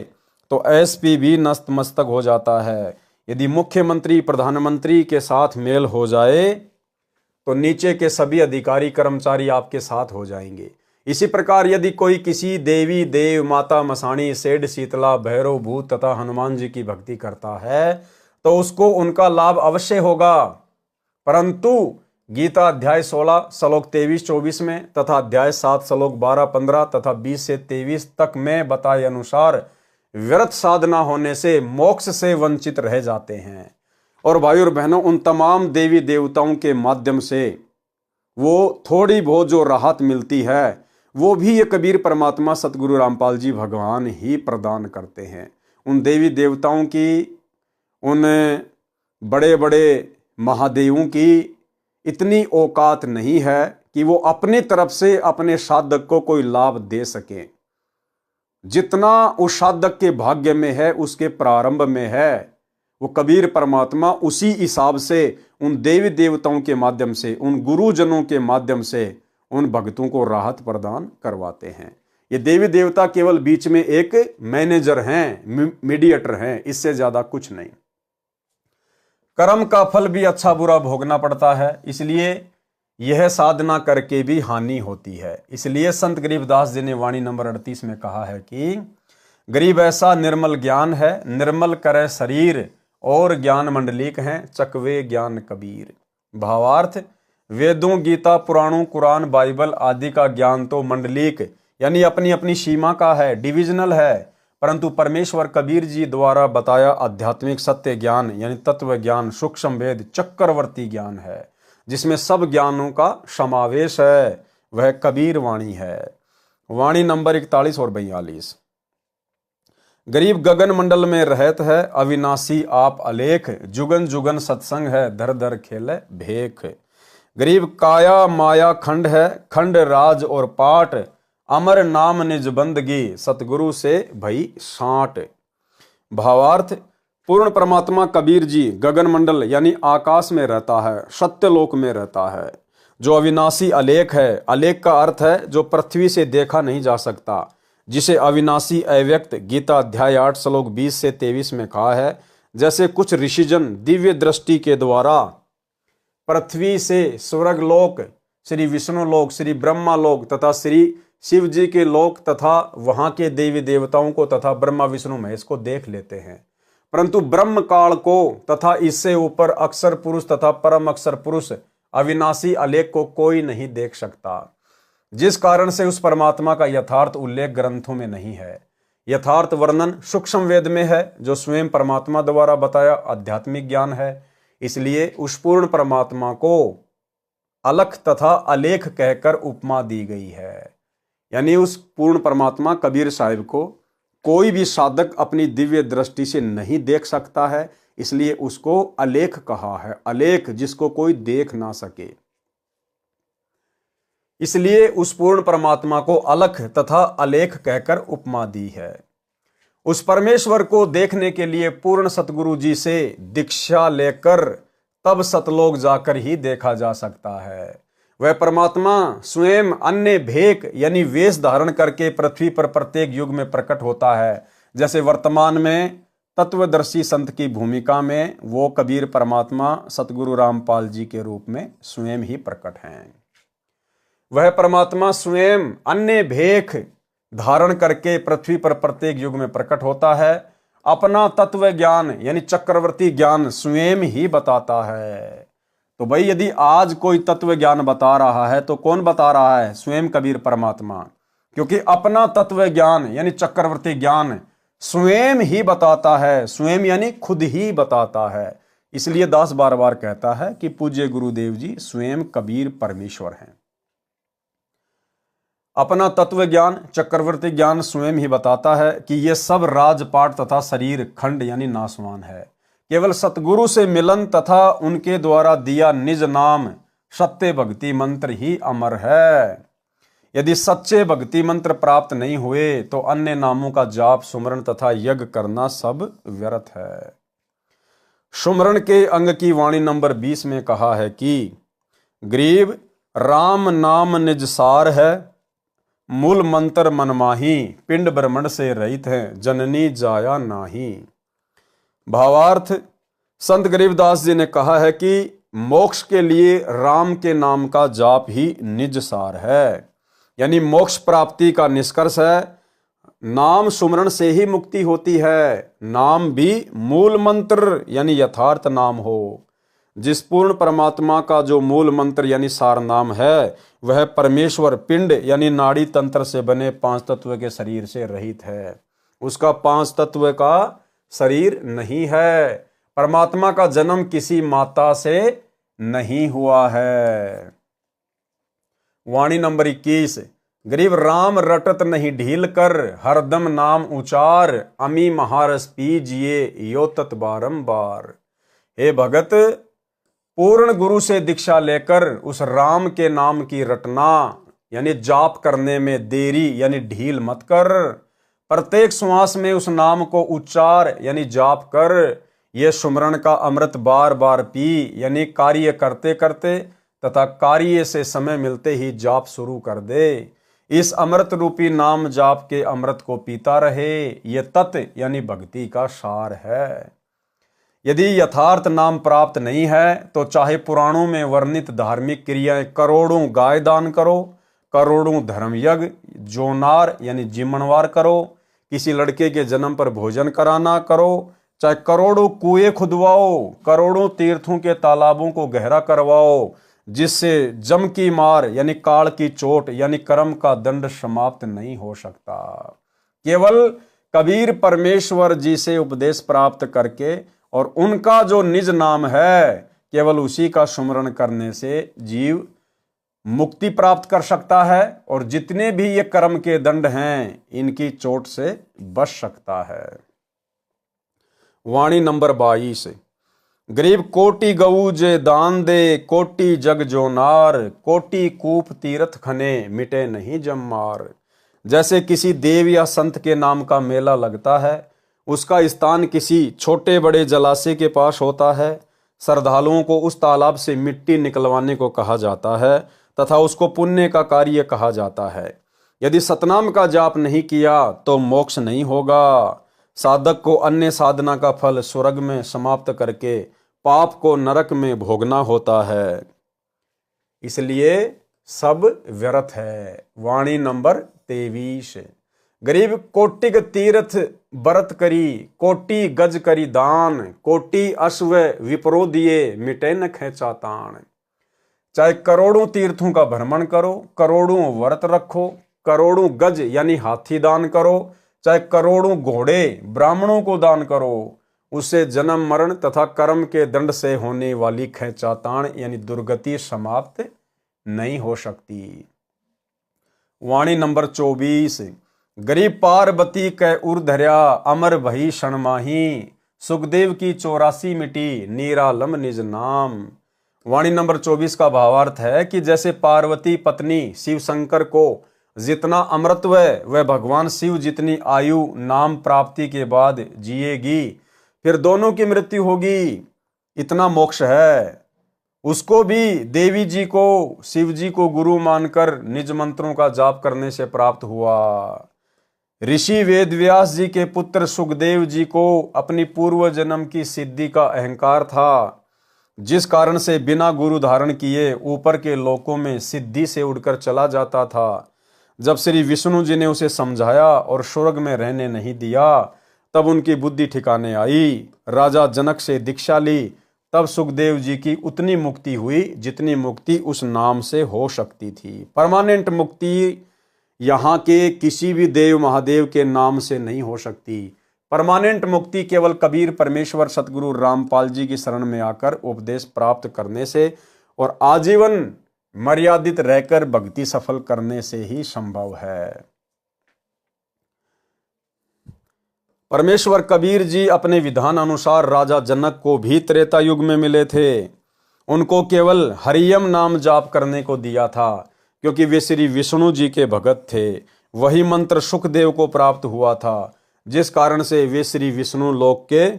तो एसपी भी नतमस्तक हो जाता है। यदि मुख्यमंत्री प्रधानमंत्री के साथ मेल हो जाए तो नीचे के सभी अधिकारी कर्मचारी आपके साथ हो जाएंगे। इसी प्रकार यदि कोई किसी देवी देव माता मसाणी सेठ शीतला भैरव भूत तथा हनुमान जी की भक्ति करता है तो उसको उनका लाभ अवश्य होगा। परंतु गीता अध्याय 16 श्लोक 23-24 में तथा अध्याय 7 श्लोक 12-15 तथा 20 से 23 तक में बताए अनुसार व्यर्थ साधना होने से मोक्ष से वंचित रह जाते हैं। और भाइयों और बहनों, उन तमाम देवी देवताओं के माध्यम से वो थोड़ी बहुत जो राहत मिलती है वो भी ये कबीर परमात्मा सतगुरु रामपाल जी भगवान ही प्रदान करते हैं। उन देवी देवताओं की, उन बड़े बड़े महादेवों की इतनी औकात नहीं है कि वो अपनी तरफ से अपने साधक को कोई लाभ दे सकें। जितना उस साधक के भाग्य में है, उसके प्रारंभ में है, वो कबीर परमात्मा उसी हिसाब से उन देवी देवताओं के माध्यम से, उन गुरुजनों के माध्यम से उन भक्तों को राहत प्रदान करवाते हैं। ये देवी देवता केवल बीच में एक मैनेजर हैं, मीडिएटर हैं, इससे ज्यादा कुछ नहीं। कर्म का फल भी अच्छा बुरा भोगना पड़ता है, इसलिए यह साधना करके भी हानि होती है। इसलिए संत गरीबदास जी ने वाणी नंबर 38 में कहा है कि गरीब ऐसा निर्मल ज्ञान है, निर्मल करे शरीर और ज्ञान मंडलिक हैं, चकवे ज्ञान कबीर। भावार्थ, वेदों, गीता, पुराणों, कुरान, बाइबल आदि का ज्ञान तो मंडलिक यानी अपनी अपनी सीमा का है, डिविजनल है, परंतु परमेश्वर कबीर जी द्वारा बताया आध्यात्मिक सत्य ज्ञान यानी तत्व ज्ञान, सूक्ष्म वेद, चक्रवर्ती ज्ञान है, जिसमें सब ज्ञानों का समावेश है, वह कबीर वाणी है। वाणी नंबर 41 और 42। गरीब गगन मंडल में रहत है, अविनाशी आप अलेख, जुगन जुगन सत्संग है, धर धर खेले भेख। गरीब काया माया खंड है, खंड राज और पाट, अमर नाम निज बंदगी, सतगुरु से भई साट। भावार्थ, पूर्ण परमात्मा कबीर जी गगन मंडल यानी आकाश में रहता है, सत्यलोक में रहता है, जो अविनाशी अलेख है। अलेख का अर्थ है जो पृथ्वी से देखा नहीं जा सकता, जिसे अविनाशी अव्यक्त गीता अध्याय 8 श्लोक 20 से 23 में कहा है। जैसे कुछ ऋषिजन दिव्य दृष्टि के द्वारा पृथ्वी से स्वर्गलोक, श्री विष्णु लोक, श्री ब्रह्मा लोक तथा श्री शिव जी के लोक तथा वहां के देवी देवताओं को तथा ब्रह्मा विष्णु महेश को देख लेते हैं, परंतु ब्रह्म काल को तथा इससे ऊपर अक्षर पुरुष तथा परम अक्षर पुरुष अविनाशी अलेख को कोई नहीं देख सकता, जिस कारण से उस परमात्मा का यथार्थ उल्लेख ग्रंथों में नहीं है। यथार्थ वर्णन सूक्ष्म वेद में है, जो स्वयं परमात्मा द्वारा बताया आध्यात्मिक ज्ञान है। इसलिए उस पूर्ण परमात्मा को अलख तथा अलेख कहकर उपमा दी गई है। यानी उस पूर्ण परमात्मा कबीर साहिब को कोई भी साधक अपनी दिव्य दृष्टि से नहीं देख सकता है, इसलिए उसको अलेख कहा है। अलेख जिसको कोई देख ना सके, इसलिए उस पूर्ण परमात्मा को अलख तथा अलेख कहकर उपमा दी है। उस परमेश्वर को देखने के लिए पूर्ण सतगुरु जी से दीक्षा लेकर तब सतलोक जाकर ही देखा जा सकता है। वह परमात्मा स्वयं अन्य भेक यानी वेश धारण करके पृथ्वी पर प्रत्येक युग में प्रकट होता है। जैसे वर्तमान में तत्वदर्शी संत की भूमिका में वो कबीर परमात्मा सतगुरु रामपाल जी के रूप में स्वयं ही प्रकट हैं। वह परमात्मा स्वयं अन्य भेख धारण करके पृथ्वी पर प्रत्येक युग में प्रकट होता है। अपना तत्व ज्ञान यानी चक्रवर्ती ज्ञान स्वयं ही बताता है। तो भाई यदि आज कोई तत्व ज्ञान बता रहा है तो कौन बता रहा है? स्वयं कबीर परमात्मा, क्योंकि अपना तत्व ज्ञान यानी चक्रवर्ती ज्ञान स्वयं ही बताता है। स्वयं यानी खुद ही बताता है। इसलिए दास बार बार कहता है कि पूज्य गुरुदेव जी स्वयं कबीर परमेश्वर हैं। अपना तत्व ज्ञान चक्रवर्ती ज्ञान स्वयं ही बताता है कि यह सब राजपाट तथा शरीर खंड यानी नाशवान है। केवल सतगुरु से मिलन तथा उनके द्वारा दिया निज नाम सत्य भक्ति मंत्र ही अमर है। यदि सच्चे भक्ति मंत्र प्राप्त नहीं हुए तो अन्य नामों का जाप सुमरण तथा यज्ञ करना सब व्यर्थ है। सुमरण के अंग की वाणी नंबर 20 में कहा है कि गरीब राम नाम निज सार है, मूल मंत्र मनमाही, पिंड ब्रह्मंड से रहित है, जननी जाया नाही। भावार्थ, संत गरीबदास जी ने कहा है कि मोक्ष के लिए राम के नाम का जाप ही निज सार है, यानी मोक्ष प्राप्ति का निष्कर्ष है। नाम सुमरण से ही मुक्ति होती है। नाम भी मूल मंत्र यानी यथार्थ नाम हो। जिस पूर्ण परमात्मा का जो मूल मंत्र यानी सार नाम है वह परमेश्वर पिंड यानी नाड़ी तंत्र से बने 5 तत्व के शरीर से रहित है। उसका 5 तत्व का शरीर नहीं है। परमात्मा का जन्म किसी माता से नहीं हुआ है। वाणी नंबर 21। गरीब राम रटत नहीं ढील कर, हरदम नाम उचार, अमी महारस पीजिए यो तत् बारंबार। हे भगत, पूर्ण गुरु से दीक्षा लेकर उस राम के नाम की रटना यानी जाप करने में देरी यानी ढील मत कर। प्रत्येक श्वास में उस नाम को उच्चार यानी जाप कर। ये सुमरण का अमृत बार बार पी यानी कार्य करते करते तथा कार्य से समय मिलते ही जाप शुरू कर दे। इस अमृत रूपी नाम जाप के अमृत को पीता रहे। ये तत् यानी भक्ति का सार है। यदि यथार्थ नाम प्राप्त नहीं है तो चाहे पुराणों में वर्णित धार्मिक क्रियाएं करोड़ों गाय दान करो, करोड़ों धर्म यज्ञ जोनार यानी जिम्मनवार करो, किसी लड़के के जन्म पर भोजन कराना करो, चाहे करोड़ों कुएं खुदवाओ, करोड़ों तीर्थों के तालाबों को गहरा करवाओ, जिससे जम की मार यानी काल की चोट यानी कर्म का दंड समाप्त नहीं हो सकता। केवल कबीर परमेश्वर जी से उपदेश प्राप्त करके और उनका जो निज नाम है केवल उसी का सुमरण करने से जीव मुक्ति प्राप्त कर सकता है और जितने भी ये कर्म के दंड हैं इनकी चोट से बच सकता है। वाणी नंबर 22। गरीब कोटि गऊ जे दान दे, कोटि जग जोनार, कोटि कूप तीर्थ खने, मिटे नहीं जम मार। जैसे किसी देव या संत के नाम का मेला लगता है, उसका स्थान किसी छोटे बड़े जलाशय के पास होता है। श्रद्धालुओं को उस तालाब से मिट्टी निकलवाने को कहा जाता है तथा उसको पुण्य का कार्य कहा जाता है। यदि सतनाम का जाप नहीं किया तो मोक्ष नहीं होगा। साधक को अन्य साधना का फल स्वर्ग में समाप्त करके पाप को नरक में भोगना होता है, इसलिए सब व्यर्थ है। वाणी नंबर 23। गरीब कोटिक तीर्थ बरत करी, कोटि गज करी दान, कोटि अश्व विप्रो दिए, मिटे न खेचा तान। चाहे करोड़ों तीर्थों का भ्रमण करो, करोड़ों व्रत रखो, करोड़ों गज यानी हाथी दान करो, चाहे करोड़ों घोड़े ब्राह्मणों को दान करो, उससे जन्म मरण तथा कर्म के दंड से होने वाली खेचाताण यानी दुर्गति समाप्त नहीं हो सकती। वाणी नंबर 24। गरीब पार्वती कै उर धर्या, अमर भई क्षणमाही, सुखदेव की 84 मिटी, निरालम निज नाम। वाणी नंबर 24 का भावार्थ है कि जैसे पार्वती पत्नी शिव शंकर को जितना अमृतत्व वह भगवान शिव जितनी आयु नाम प्राप्ति के बाद जिएगी, फिर दोनों की मृत्यु होगी, इतना मोक्ष है। उसको भी देवी जी को शिव जी को गुरु मानकर निज मंत्रों का जाप करने से प्राप्त हुआ। ऋषि वेदव्यास जी के पुत्र सुखदेव जी को अपनी पूर्व जन्म की सिद्धि का अहंकार था, जिस कारण से बिना गुरु धारण किए ऊपर के लोकों में सिद्धि से उड़कर चला जाता था। जब श्री विष्णु जी ने उसे समझाया और स्वर्ग में रहने नहीं दिया, तब उनकी बुद्धि ठिकाने आई। राजा जनक से दीक्षा ली, तब सुखदेव जी की उतनी मुक्ति हुई जितनी मुक्ति उस नाम से हो सकती थी। परमानेंट मुक्ति यहाँ के किसी भी देव महादेव के नाम से नहीं हो सकती। परमानेंट मुक्ति केवल कबीर परमेश्वर सतगुरु रामपाल जी की शरण में आकर उपदेश प्राप्त करने से और आजीवन मर्यादित रहकर भक्ति सफल करने से ही संभव है। परमेश्वर कबीर जी अपने विधान अनुसार राजा जनक को भी त्रेता युग में मिले थे। उनको केवल हरियम नाम जाप करने को दिया था, क्योंकि वे श्री विष्णु जी के भगत थे। वही मंत्र सुखदेव को प्राप्त हुआ था, जिस कारण से वे श्री विष्णु लोक के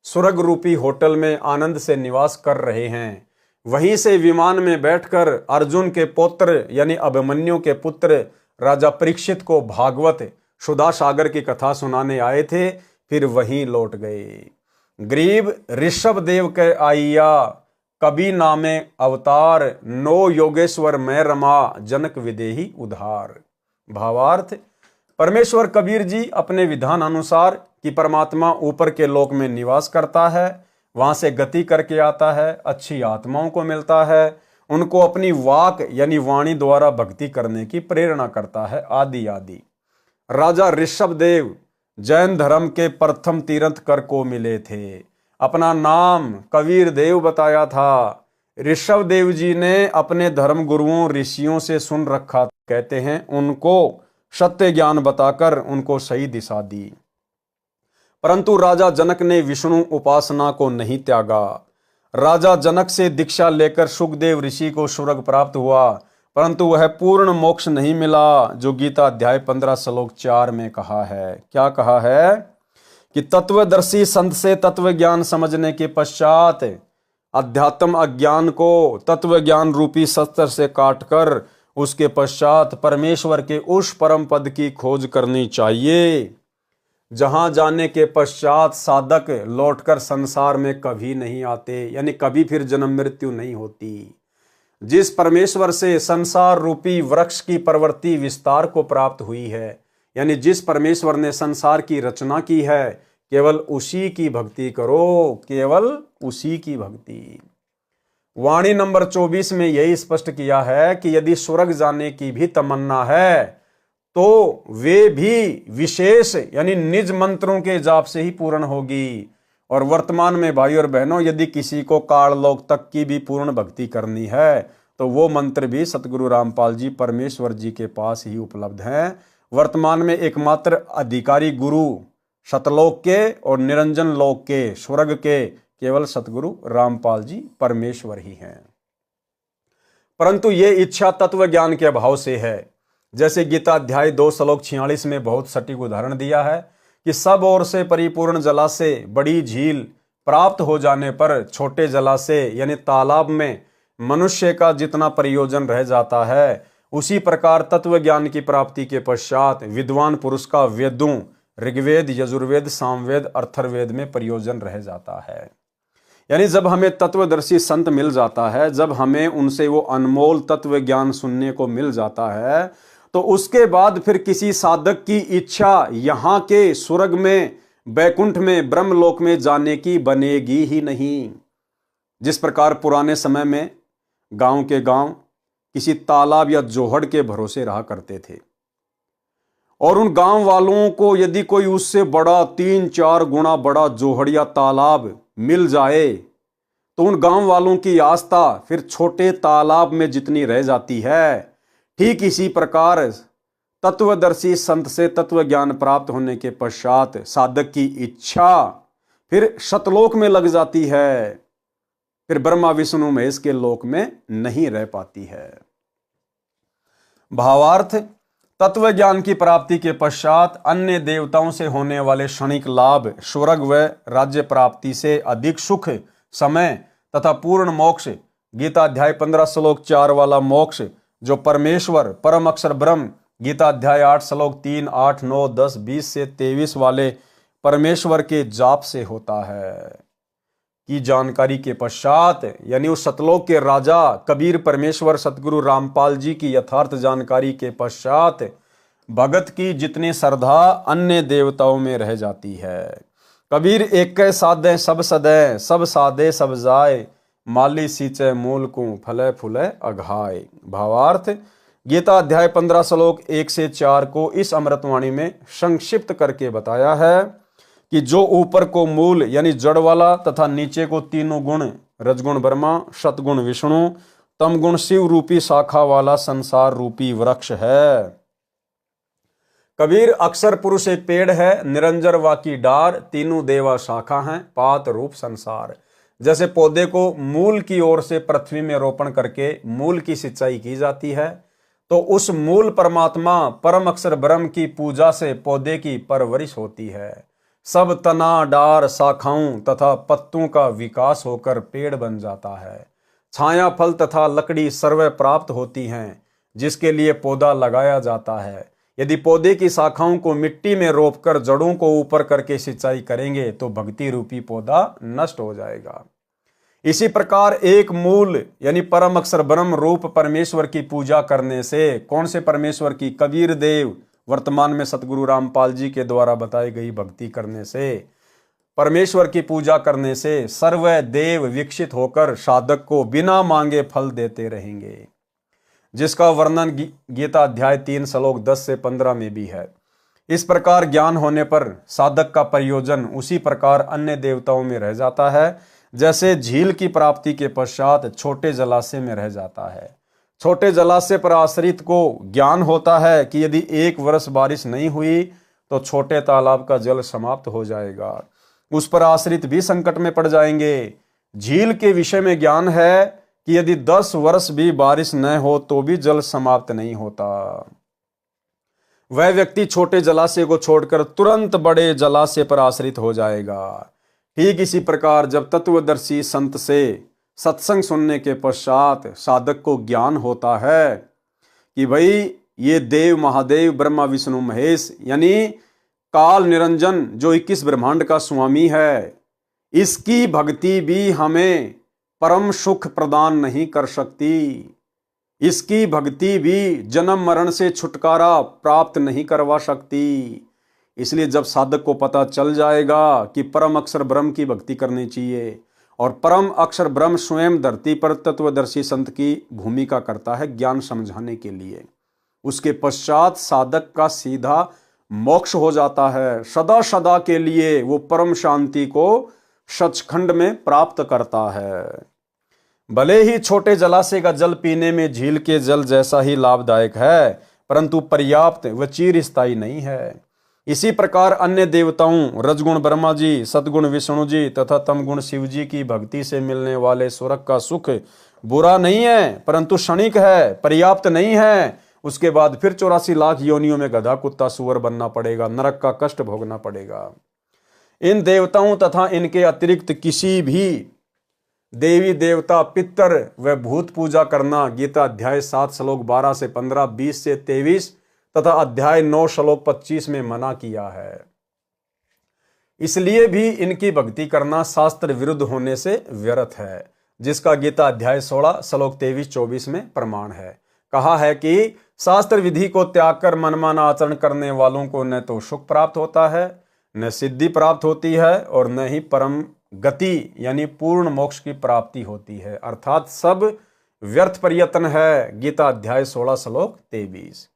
स्वर्ग रूपी होटल में आनंद से निवास कर रहे हैं। वहीं से विमान में बैठकर अर्जुन के पुत्र यानी अभिमन्यु के पुत्र राजा परीक्षित को भागवत सुधा सागर की कथा सुनाने आए थे, फिर वहीं लौट गए। गरीब ऋषभ देव के आइया, कबी नामे अवतार, नो योगेश्वर मैं रमा, जनक विदेही उधार। भावार्थ, परमेश्वर कबीर जी अपने विधान अनुसार कि परमात्मा ऊपर के लोक में निवास करता है, वहां से गति करके आता है, अच्छी आत्माओं को मिलता है, उनको अपनी वाक यानी वाणी द्वारा भक्ति करने की प्रेरणा करता है, आदि आदि। राजा ऋषभ देव जैन धर्म के प्रथम तीर्थंकर को मिले थे। अपना नाम कबीर देव बताया था। ऋषभ देव जी ने अपने धर्म गुरुओं ऋषियों से सुन रखा, कहते हैं उनको सत्य ज्ञान बताकर उनको सही दिशा दी। परंतु राजा जनक ने विष्णु उपासना को नहीं त्यागा। राजा जनक से दीक्षा लेकर सुखदेव ऋषि को स्वर्ग प्राप्त हुआ, परंतु वह पूर्ण मोक्ष नहीं मिला, जो गीता अध्याय 15 श्लोक 4 में कहा है। क्या कहा है कि तत्वदर्शी संत से तत्व ज्ञान समझने के पश्चात अध्यात्म अज्ञान को तत्व ज्ञान रूपी शस्त्र से काटकर उसके पश्चात परमेश्वर के उस परम पद की खोज करनी चाहिए, जहां जाने के पश्चात साधक लौटकर संसार में कभी नहीं आते, यानी कभी फिर जन्म मृत्यु नहीं होती। जिस परमेश्वर से संसार रूपी वृक्ष की प्रवृत्ति विस्तार को प्राप्त हुई है, यानी जिस परमेश्वर ने संसार की रचना की है, केवल उसी की भक्ति करो, केवल उसी की भक्ति। वाणी नंबर 24 में यही स्पष्ट किया है कि यदि स्वर्ग जाने की भी तमन्ना है तो वे भी विशेष यानी निज मंत्रों के जाप से ही पूर्ण होगी। और वर्तमान में भाई और बहनों, यदि किसी को काललोक तक की भी पूर्ण भक्ति करनी है तो वो मंत्र भी सतगुरु रामपाल जी परमेश्वर जी के पास ही उपलब्ध हैं। वर्तमान में एकमात्र अधिकारी गुरु सतलोक के और निरंजन लोक के स्वर्ग के केवल सतगुरु रामपाल जी परमेश्वर ही हैं। परंतु ये इच्छा तत्व ज्ञान के अभाव से है। जैसे गीता अध्याय 2 श्लोक 46 में बहुत सटीक उदाहरण दिया है कि सब ओर से परिपूर्ण जलाशय बड़ी झील प्राप्त हो जाने पर छोटे जलाशय यानी तालाब में मनुष्य का जितना प्रयोजन रह जाता है, उसी प्रकार तत्व ज्ञान की प्राप्ति के पश्चात विद्वान पुरुष का वेदों ऋग्वेद यजुर्वेद सामवेद अथर्ववेद में प्रयोजन रह जाता है। यानी जब हमें तत्वदर्शी संत मिल जाता है, जब हमें उनसे वो अनमोल तत्व ज्ञान सुनने को मिल जाता है, तो उसके बाद फिर किसी साधक की इच्छा यहाँ के स्वर्ग में बैकुंठ में ब्रह्मलोक में जाने की बनेगी ही नहीं। जिस प्रकार पुराने समय में गांव के गांव किसी तालाब या जोहड़ के भरोसे रहा करते थे, और उन गांव वालों को यदि कोई उससे बड़ा 3-4 गुना बड़ा जोहड़ या तालाब मिल जाए तो उन गांव वालों की आस्था फिर छोटे तालाब में जितनी रह जाती है, ठीक इसी प्रकार तत्वदर्शी संत से तत्व ज्ञान प्राप्त होने के पश्चात साधक की इच्छा फिर शतलोक में लग जाती है, फिर ब्रह्मा विष्णु महेश के लोक में नहीं रह पाती है। भावार्थ, तत्व ज्ञान की प्राप्ति के पश्चात अन्य देवताओं से होने वाले क्षणिक लाभ, स्वर्ग व राज्य प्राप्ति से अधिक सुख, समय तथा पूर्ण मोक्ष, गीता अध्याय 15 श्लोक 4 वाला मोक्ष जो परमेश्वर परम अक्षर ब्रह्म, गीता अध्याय 8 श्लोक 3, 8, 9, 10, 20 से 23 वाले परमेश्वर के जाप से होता है की जानकारी के पश्चात, यानी उस सतलोक के राजा कबीर परमेश्वर सतगुरु रामपाल जी की यथार्थ जानकारी के पश्चात भगत की जितनी श्रद्धा अन्य देवताओं में रह जाती है। कबीर एक साधे सब सदै, सब साधे सब जाए, माली सींचे मूल को फले फूले अघाए। भावार्थ, गीता अध्याय 15 श्लोक 1 से 4 को इस अमृतवाणी में संक्षिप्त करके बताया है कि जो ऊपर को मूल यानी जड़ वाला तथा नीचे को तीनों गुण रजगुण ब्रह्मा, सतगुण विष्णु, तमगुण शिव रूपी शाखा वाला संसार रूपी वृक्ष है। कबीर अक्षर पुरुष एक पेड़ है, निरंजन वा की डार, तीनों देवा शाखा हैं, पात रूप संसार। जैसे पौधे को मूल की ओर से पृथ्वी में रोपण करके मूल की सिंचाई की जाती है, तो उस मूल परमात्मा परम अक्षर ब्रह्म की पूजा से पौधे की परवरिश होती है। सब तना डार शाखाओं तथा पत्तों का विकास होकर पेड़ बन जाता है। छाया फल तथा लकड़ी सर्व प्राप्त होती हैं, जिसके लिए पौधा लगाया जाता है। यदि पौधे की शाखाओं को मिट्टी में रोपकर जड़ों को ऊपर करके सिंचाई करेंगे तो भक्ति रूपी पौधा नष्ट हो जाएगा। इसी प्रकार एक मूल यानी परम अक्षर ब्रह्म रूप परमेश्वर की पूजा करने से, कौन से परमेश्वर की? कबीर देव वर्तमान में सतगुरु रामपाल जी के द्वारा बताई गई भक्ति करने से, परमेश्वर की पूजा करने से सर्व देव विकसित होकर साधक को बिना मांगे फल देते रहेंगे, जिसका वर्णन गीता अध्याय 3 श्लोक 10 से 15 में भी है। इस प्रकार ज्ञान होने पर साधक का प्रयोजन उसी प्रकार अन्य देवताओं में रह जाता है, जैसे झील की प्राप्ति के पश्चात छोटे जलाशय में रह जाता है। छोटे जलाशय पर आश्रित को ज्ञान होता है कि यदि 1 वर्ष बारिश नहीं हुई तो छोटे तालाब का जल समाप्त हो जाएगा, उस पर आश्रित भी संकट में पड़ जाएंगे। झील के विषय में ज्ञान है कि यदि 10 वर्ष भी बारिश न हो तो भी जल समाप्त नहीं होता। वह व्यक्ति छोटे जलाशय को छोड़कर तुरंत बड़े जलाशय पर आश्रित हो जाएगा। ठीक इसी प्रकार जब तत्वदर्शी संत से सत्संग सुनने के पश्चात साधक को ज्ञान होता है कि भाई ये देव महादेव ब्रह्मा विष्णु महेश यानी काल निरंजन जो 21 ब्रह्मांड का स्वामी है, इसकी भक्ति भी हमें परम सुख प्रदान नहीं कर सकती, इसकी भक्ति भी जन्म मरण से छुटकारा प्राप्त नहीं करवा सकती। इसलिए जब साधक को पता चल जाएगा कि परम अक्षर ब्रह्म की भक्ति करनी चाहिए और परम अक्षर ब्रह्म स्वयं धरती पर तत्वदर्शी संत की भूमिका करता है ज्ञान समझाने के लिए, उसके पश्चात साधक का सीधा मोक्ष हो जाता है। सदा सदा के लिए वो परम शांति को सचखंड में प्राप्त करता है। भले ही छोटे जलाशय का जल पीने में झील के जल जैसा ही लाभदायक है, परंतु पर्याप्त व चिरस्थायी नहीं है। इसी प्रकार अन्य देवताओं रजगुण ब्रह्मा जी, सतगुण विष्णु जी तथा तमगुण शिव जी की भक्ति से मिलने वाले स्वर्ग का सुख बुरा नहीं है, परंतु क्षणिक है, पर्याप्त नहीं है। उसके बाद फिर 84 लाख योनियों में गधा कुत्ता सुअर बनना पड़ेगा, नरक का कष्ट भोगना पड़ेगा। इन देवताओं तथा इनके अतिरिक्त किसी भी देवी देवता पितर व भूत पूजा करना गीता अध्याय 7 श्लोक 12 से 15, 20 से 23 तथा अध्याय 9 श्लोक 25 में मना किया है। इसलिए भी इनकी भक्ति करना शास्त्र विरुद्ध होने से व्यर्थ है, जिसका गीता अध्याय 16 श्लोक 23-24 में प्रमाण है। कहा है कि शास्त्र विधि को त्याग कर मनमाना आचरण करने वालों को न तो सुख प्राप्त होता है, न सिद्धि प्राप्त होती है और न ही परम गति यानी पूर्ण मोक्ष की प्राप्ति होती है, अर्थात सब व्यर्थ प्रयत्न है। गीता अध्याय 16 श्लोक 23।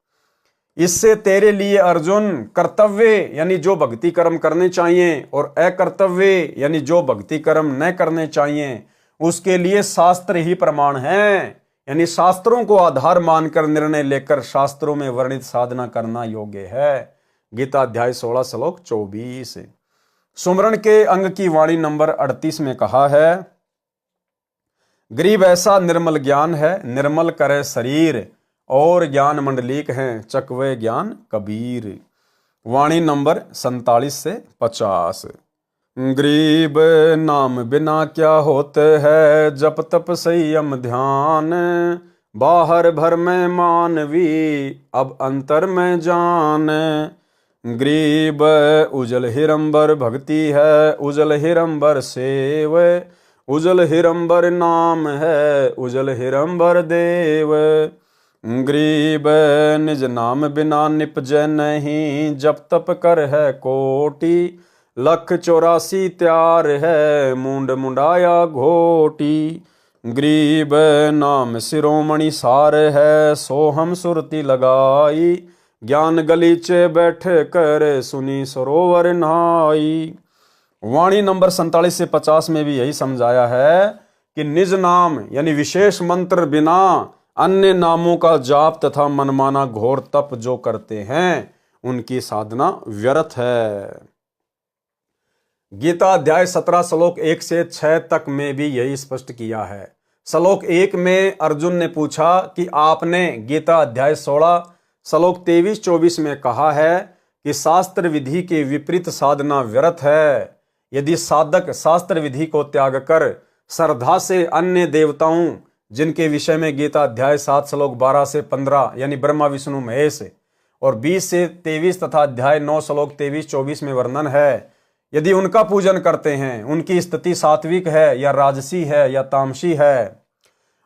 इससे तेरे लिए अर्जुन कर्तव्य यानी जो भक्ति कर्म करने चाहिए और अकर्तव्य यानी जो भक्ति कर्म न करने चाहिए उसके लिए शास्त्र ही प्रमाण है, यानी शास्त्रों को आधार मानकर निर्णय लेकर शास्त्रों में वर्णित साधना करना योग्य है। गीता अध्याय 16 श्लोक 24। सुमरण के अंग की वाणी नंबर 38 में कहा है, गरीब ऐसा निर्मल ज्ञान है, निर्मल करे शरीर और ज्ञान मंडलीक हैं, चकवे ज्ञान कबीर। वाणी नंबर 47 से 50। गरीब नाम बिना क्या होते है, जप तप संयम ध्यान, बाहर भर में मानवी अब अंतर में जान। गरीब उजल हिरंबर भक्ति है, उजल हिरंबर सेव, उजल हिरंबर नाम है, उजल हिरंबर देव। गरीब निज नाम बिना निपजै नहीं, जप तप कर है कोटि, 184 त्यार है मुंड मुंडाया घोटी। गरीब नाम शिरोमणि सार है, सोहम सुरती लगाई, ज्ञान गलीचे बैठे कर सुनी सरोवर नहाई। वाणी नंबर 47 से 50 में भी यही समझाया है कि निज नाम यानी विशेष मंत्र बिना अन्य नामों का जाप तथा मनमाना घोर तप जो करते हैं उनकी साधना व्यर्थ है। गीता अध्याय 17 श्लोक 1 से 6 तक में भी यही स्पष्ट किया है। श्लोक 1 में अर्जुन ने पूछा कि आपने गीता अध्याय 16 श्लोक 23-24 में कहा है कि शास्त्र विधि के विपरीत साधना व्यर्थ है। यदि साधक शास्त्र विधि को त्याग कर श्रद्धा से अन्य देवताओं जिनके विषय में गीता अध्याय 7 श्लोक 12 से 15 यानी ब्रह्मा विष्णु महेश और 20 से 23 तथा अध्याय 9 श्लोक 23-24 में वर्णन है, यदि उनका पूजन करते हैं, उनकी स्थिति सात्विक है या राजसी है या तामसी है।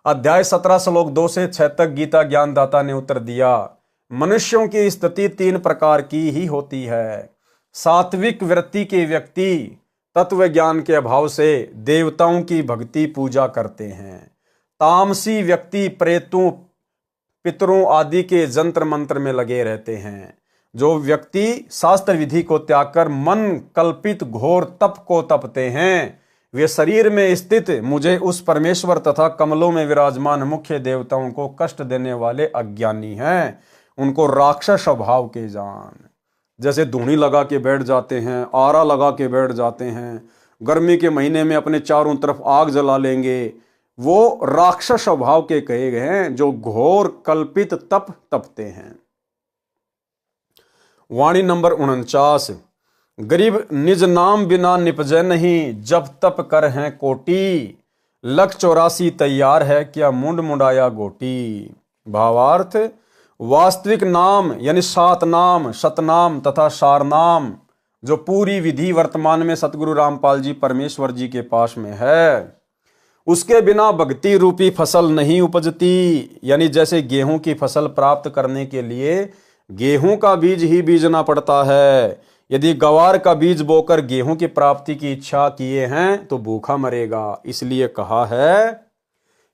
अध्याय 17 श्लोक 2 से 6 तक गीता ज्ञानदाता ने उत्तर दिया, मनुष्यों की स्थिति 3 प्रकार की ही होती है। सात्विक वृत्ति के व्यक्ति तत्व ज्ञान के अभाव से देवताओं की भक्ति पूजा करते हैं। तामसी व्यक्ति प्रेतों पितरों आदि के जंत्र मंत्र में लगे रहते हैं। जो व्यक्ति शास्त्र विधि को त्याग कर मन कल्पित घोर तप को तपते हैं, वे शरीर में स्थित मुझे उस परमेश्वर तथा कमलों में विराजमान मुख्य देवताओं को कष्ट देने वाले अज्ञानी हैं, उनको राक्षस स्वभाव के जान। जैसे धूनी लगा के बैठ जाते हैं, आरा लगा के बैठ जाते हैं, गर्मी के महीने में अपने चारों तरफ आग जला लेंगे, वो राक्षस स्वभाव के कहे गए हैं, जो घोर कल्पित तप तपते हैं। वाणी नंबर 49। गरीब निज नाम बिना निपजै नहीं, जब तप कर हैं कोटि, लख 84 तैयार है क्या मुंड मुंडाया गोटी। भावार्थ, वास्तविक नाम यानी सात नाम, सतनाम तथा सारनाम, जो पूरी विधि वर्तमान में सतगुरु रामपाल जी परमेश्वर जी के पास में है, उसके बिना भक्ति रूपी फसल नहीं उपजती। यानी जैसे गेहूं की फसल प्राप्त करने के लिए गेहूं का बीज ही बीजना पड़ता है। यदि गवार का बीज बोकर गेहूं की प्राप्ति की इच्छा किए हैं तो भूखा मरेगा। इसलिए कहा है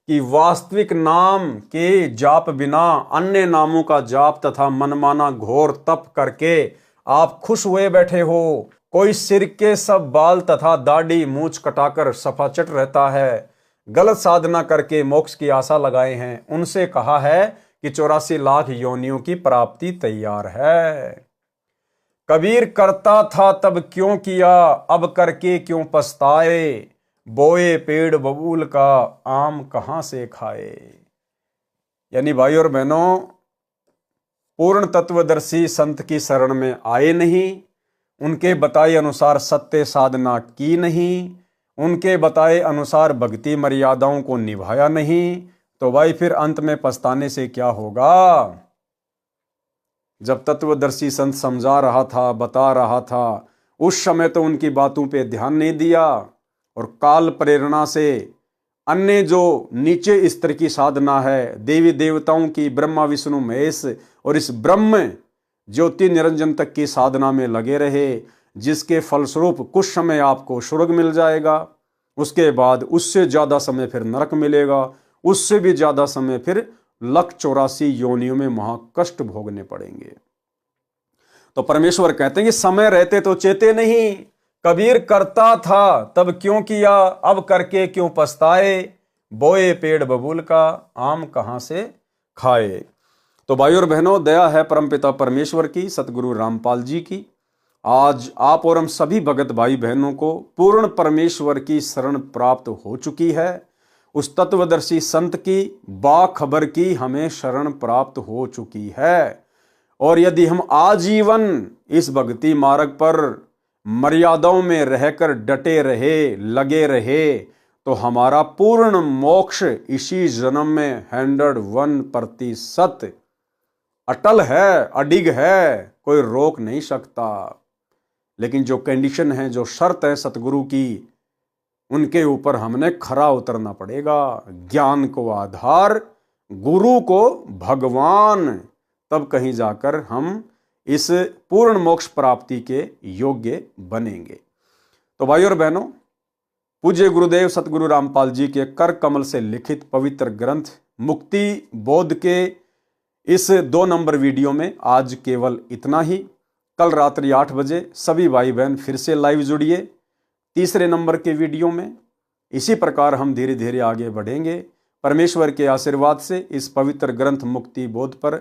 कि वास्तविक नाम के जाप बिना अन्य नामों का जाप तथा मनमाना घोर तप करके आप खुश हुए बैठे हो। कोई सिर के सब बाल तथा दाढ़ी मूछ कटाकर सफाचट रहता है, गलत साधना करके मोक्ष की आशा लगाए हैं, उनसे कहा है कि 84 लाख योनियों की प्राप्ति तैयार है। कबीर करता था तब क्यों किया, अब करके क्यों पछताए, बोए पेड़ बबूल का आम कहां से खाए। यानी भाई और बहनों, पूर्ण तत्वदर्शी संत की शरण में आए नहीं, उनके बताए अनुसार सत्य साधना की नहीं, उनके बताए अनुसार भक्ति मर्यादाओं को निभाया नहीं, तो भाई फिर अंत में पछताने से क्या होगा। जब तत्वदर्शी संत समझा रहा था, बता रहा था, उस समय तो उनकी बातों पे ध्यान नहीं दिया, और काल प्रेरणा से अन्य जो नीचे स्तर की साधना है, देवी देवताओं की, ब्रह्मा विष्णु महेश और इस ब्रह्म ज्योति निरंजन तक की साधना में लगे रहे, जिसके फलस्वरूप कुछ समय आपको स्वर्ग मिल जाएगा, उसके बाद उससे ज्यादा समय फिर नरक मिलेगा, उससे भी ज्यादा समय फिर लख 84 योनियों में महाकष्ट भोगने पड़ेंगे। तो परमेश्वर कहते हैं कि समय रहते तो चेते नहीं, कबीर करता था तब क्यों किया, अब करके क्यों पछताए, बोए पेड़ बबूल का आम कहां से खाए। तो भाई और बहनों, दया है परमपिता परमेश्वर की, सतगुरु रामपाल जी की। आज आप और हम सभी भगत भाई बहनों को पूर्ण परमेश्वर की शरण प्राप्त हो चुकी है। उस तत्वदर्शी संत की बाखबर की हमें शरण प्राप्त हो चुकी है। और यदि हम आजीवन इस भक्ति मार्ग पर मर्यादाओं में रहकर डटे रहे, लगे रहे, तो हमारा पूर्ण मोक्ष इसी जन्म में 101% अटल है, अडिग है, कोई रोक नहीं सकता। लेकिन जो कंडीशन है, जो शर्त है सतगुरु की, उनके ऊपर हमने खरा उतरना पड़ेगा। ज्ञान को आधार, गुरु को भगवान, तब कहीं जाकर हम इस पूर्ण मोक्ष प्राप्ति के योग्य बनेंगे। तो भाई और बहनों, पूज्य गुरुदेव सतगुरु रामपाल जी के कर कमल से लिखित पवित्र ग्रंथ मुक्ति बोध के इस 2 नंबर वीडियो में आज केवल इतना ही। कल रात्रि 8 बजे सभी भाई बहन फिर से लाइव जुड़िए 3रे नंबर के वीडियो में। इसी प्रकार हम धीरे धीरे आगे बढ़ेंगे। परमेश्वर के आशीर्वाद से इस पवित्र ग्रंथ मुक्ति बोध पर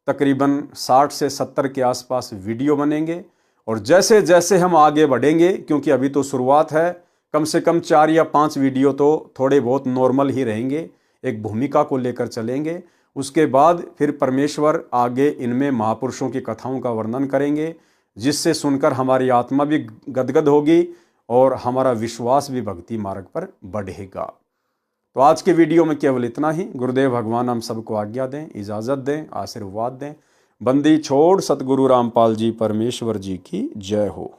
तकरीबन 60 से 70 के आसपास वीडियो बनेंगे। और जैसे जैसे हम आगे बढ़ेंगे, क्योंकि अभी तो शुरुआत है, कम से कम 4 या 5 वीडियो तो थोड़े बहुत नॉर्मल ही रहेंगे, एक भूमिका को लेकर चलेंगे। उसके बाद फिर परमेश्वर आगे इनमें महापुरुषों की कथाओं का वर्णन करेंगे, जिससे सुनकर हमारी आत्मा भी गदगद होगी और हमारा विश्वास भी भक्ति मार्ग पर बढ़ेगा। तो आज के वीडियो में केवल इतना ही। गुरुदेव भगवान हम सबको आज्ञा दें, इजाज़त दें, आशीर्वाद दें। बंदी छोड़ सतगुरु रामपाल जी परमेश्वर जी की जय हो।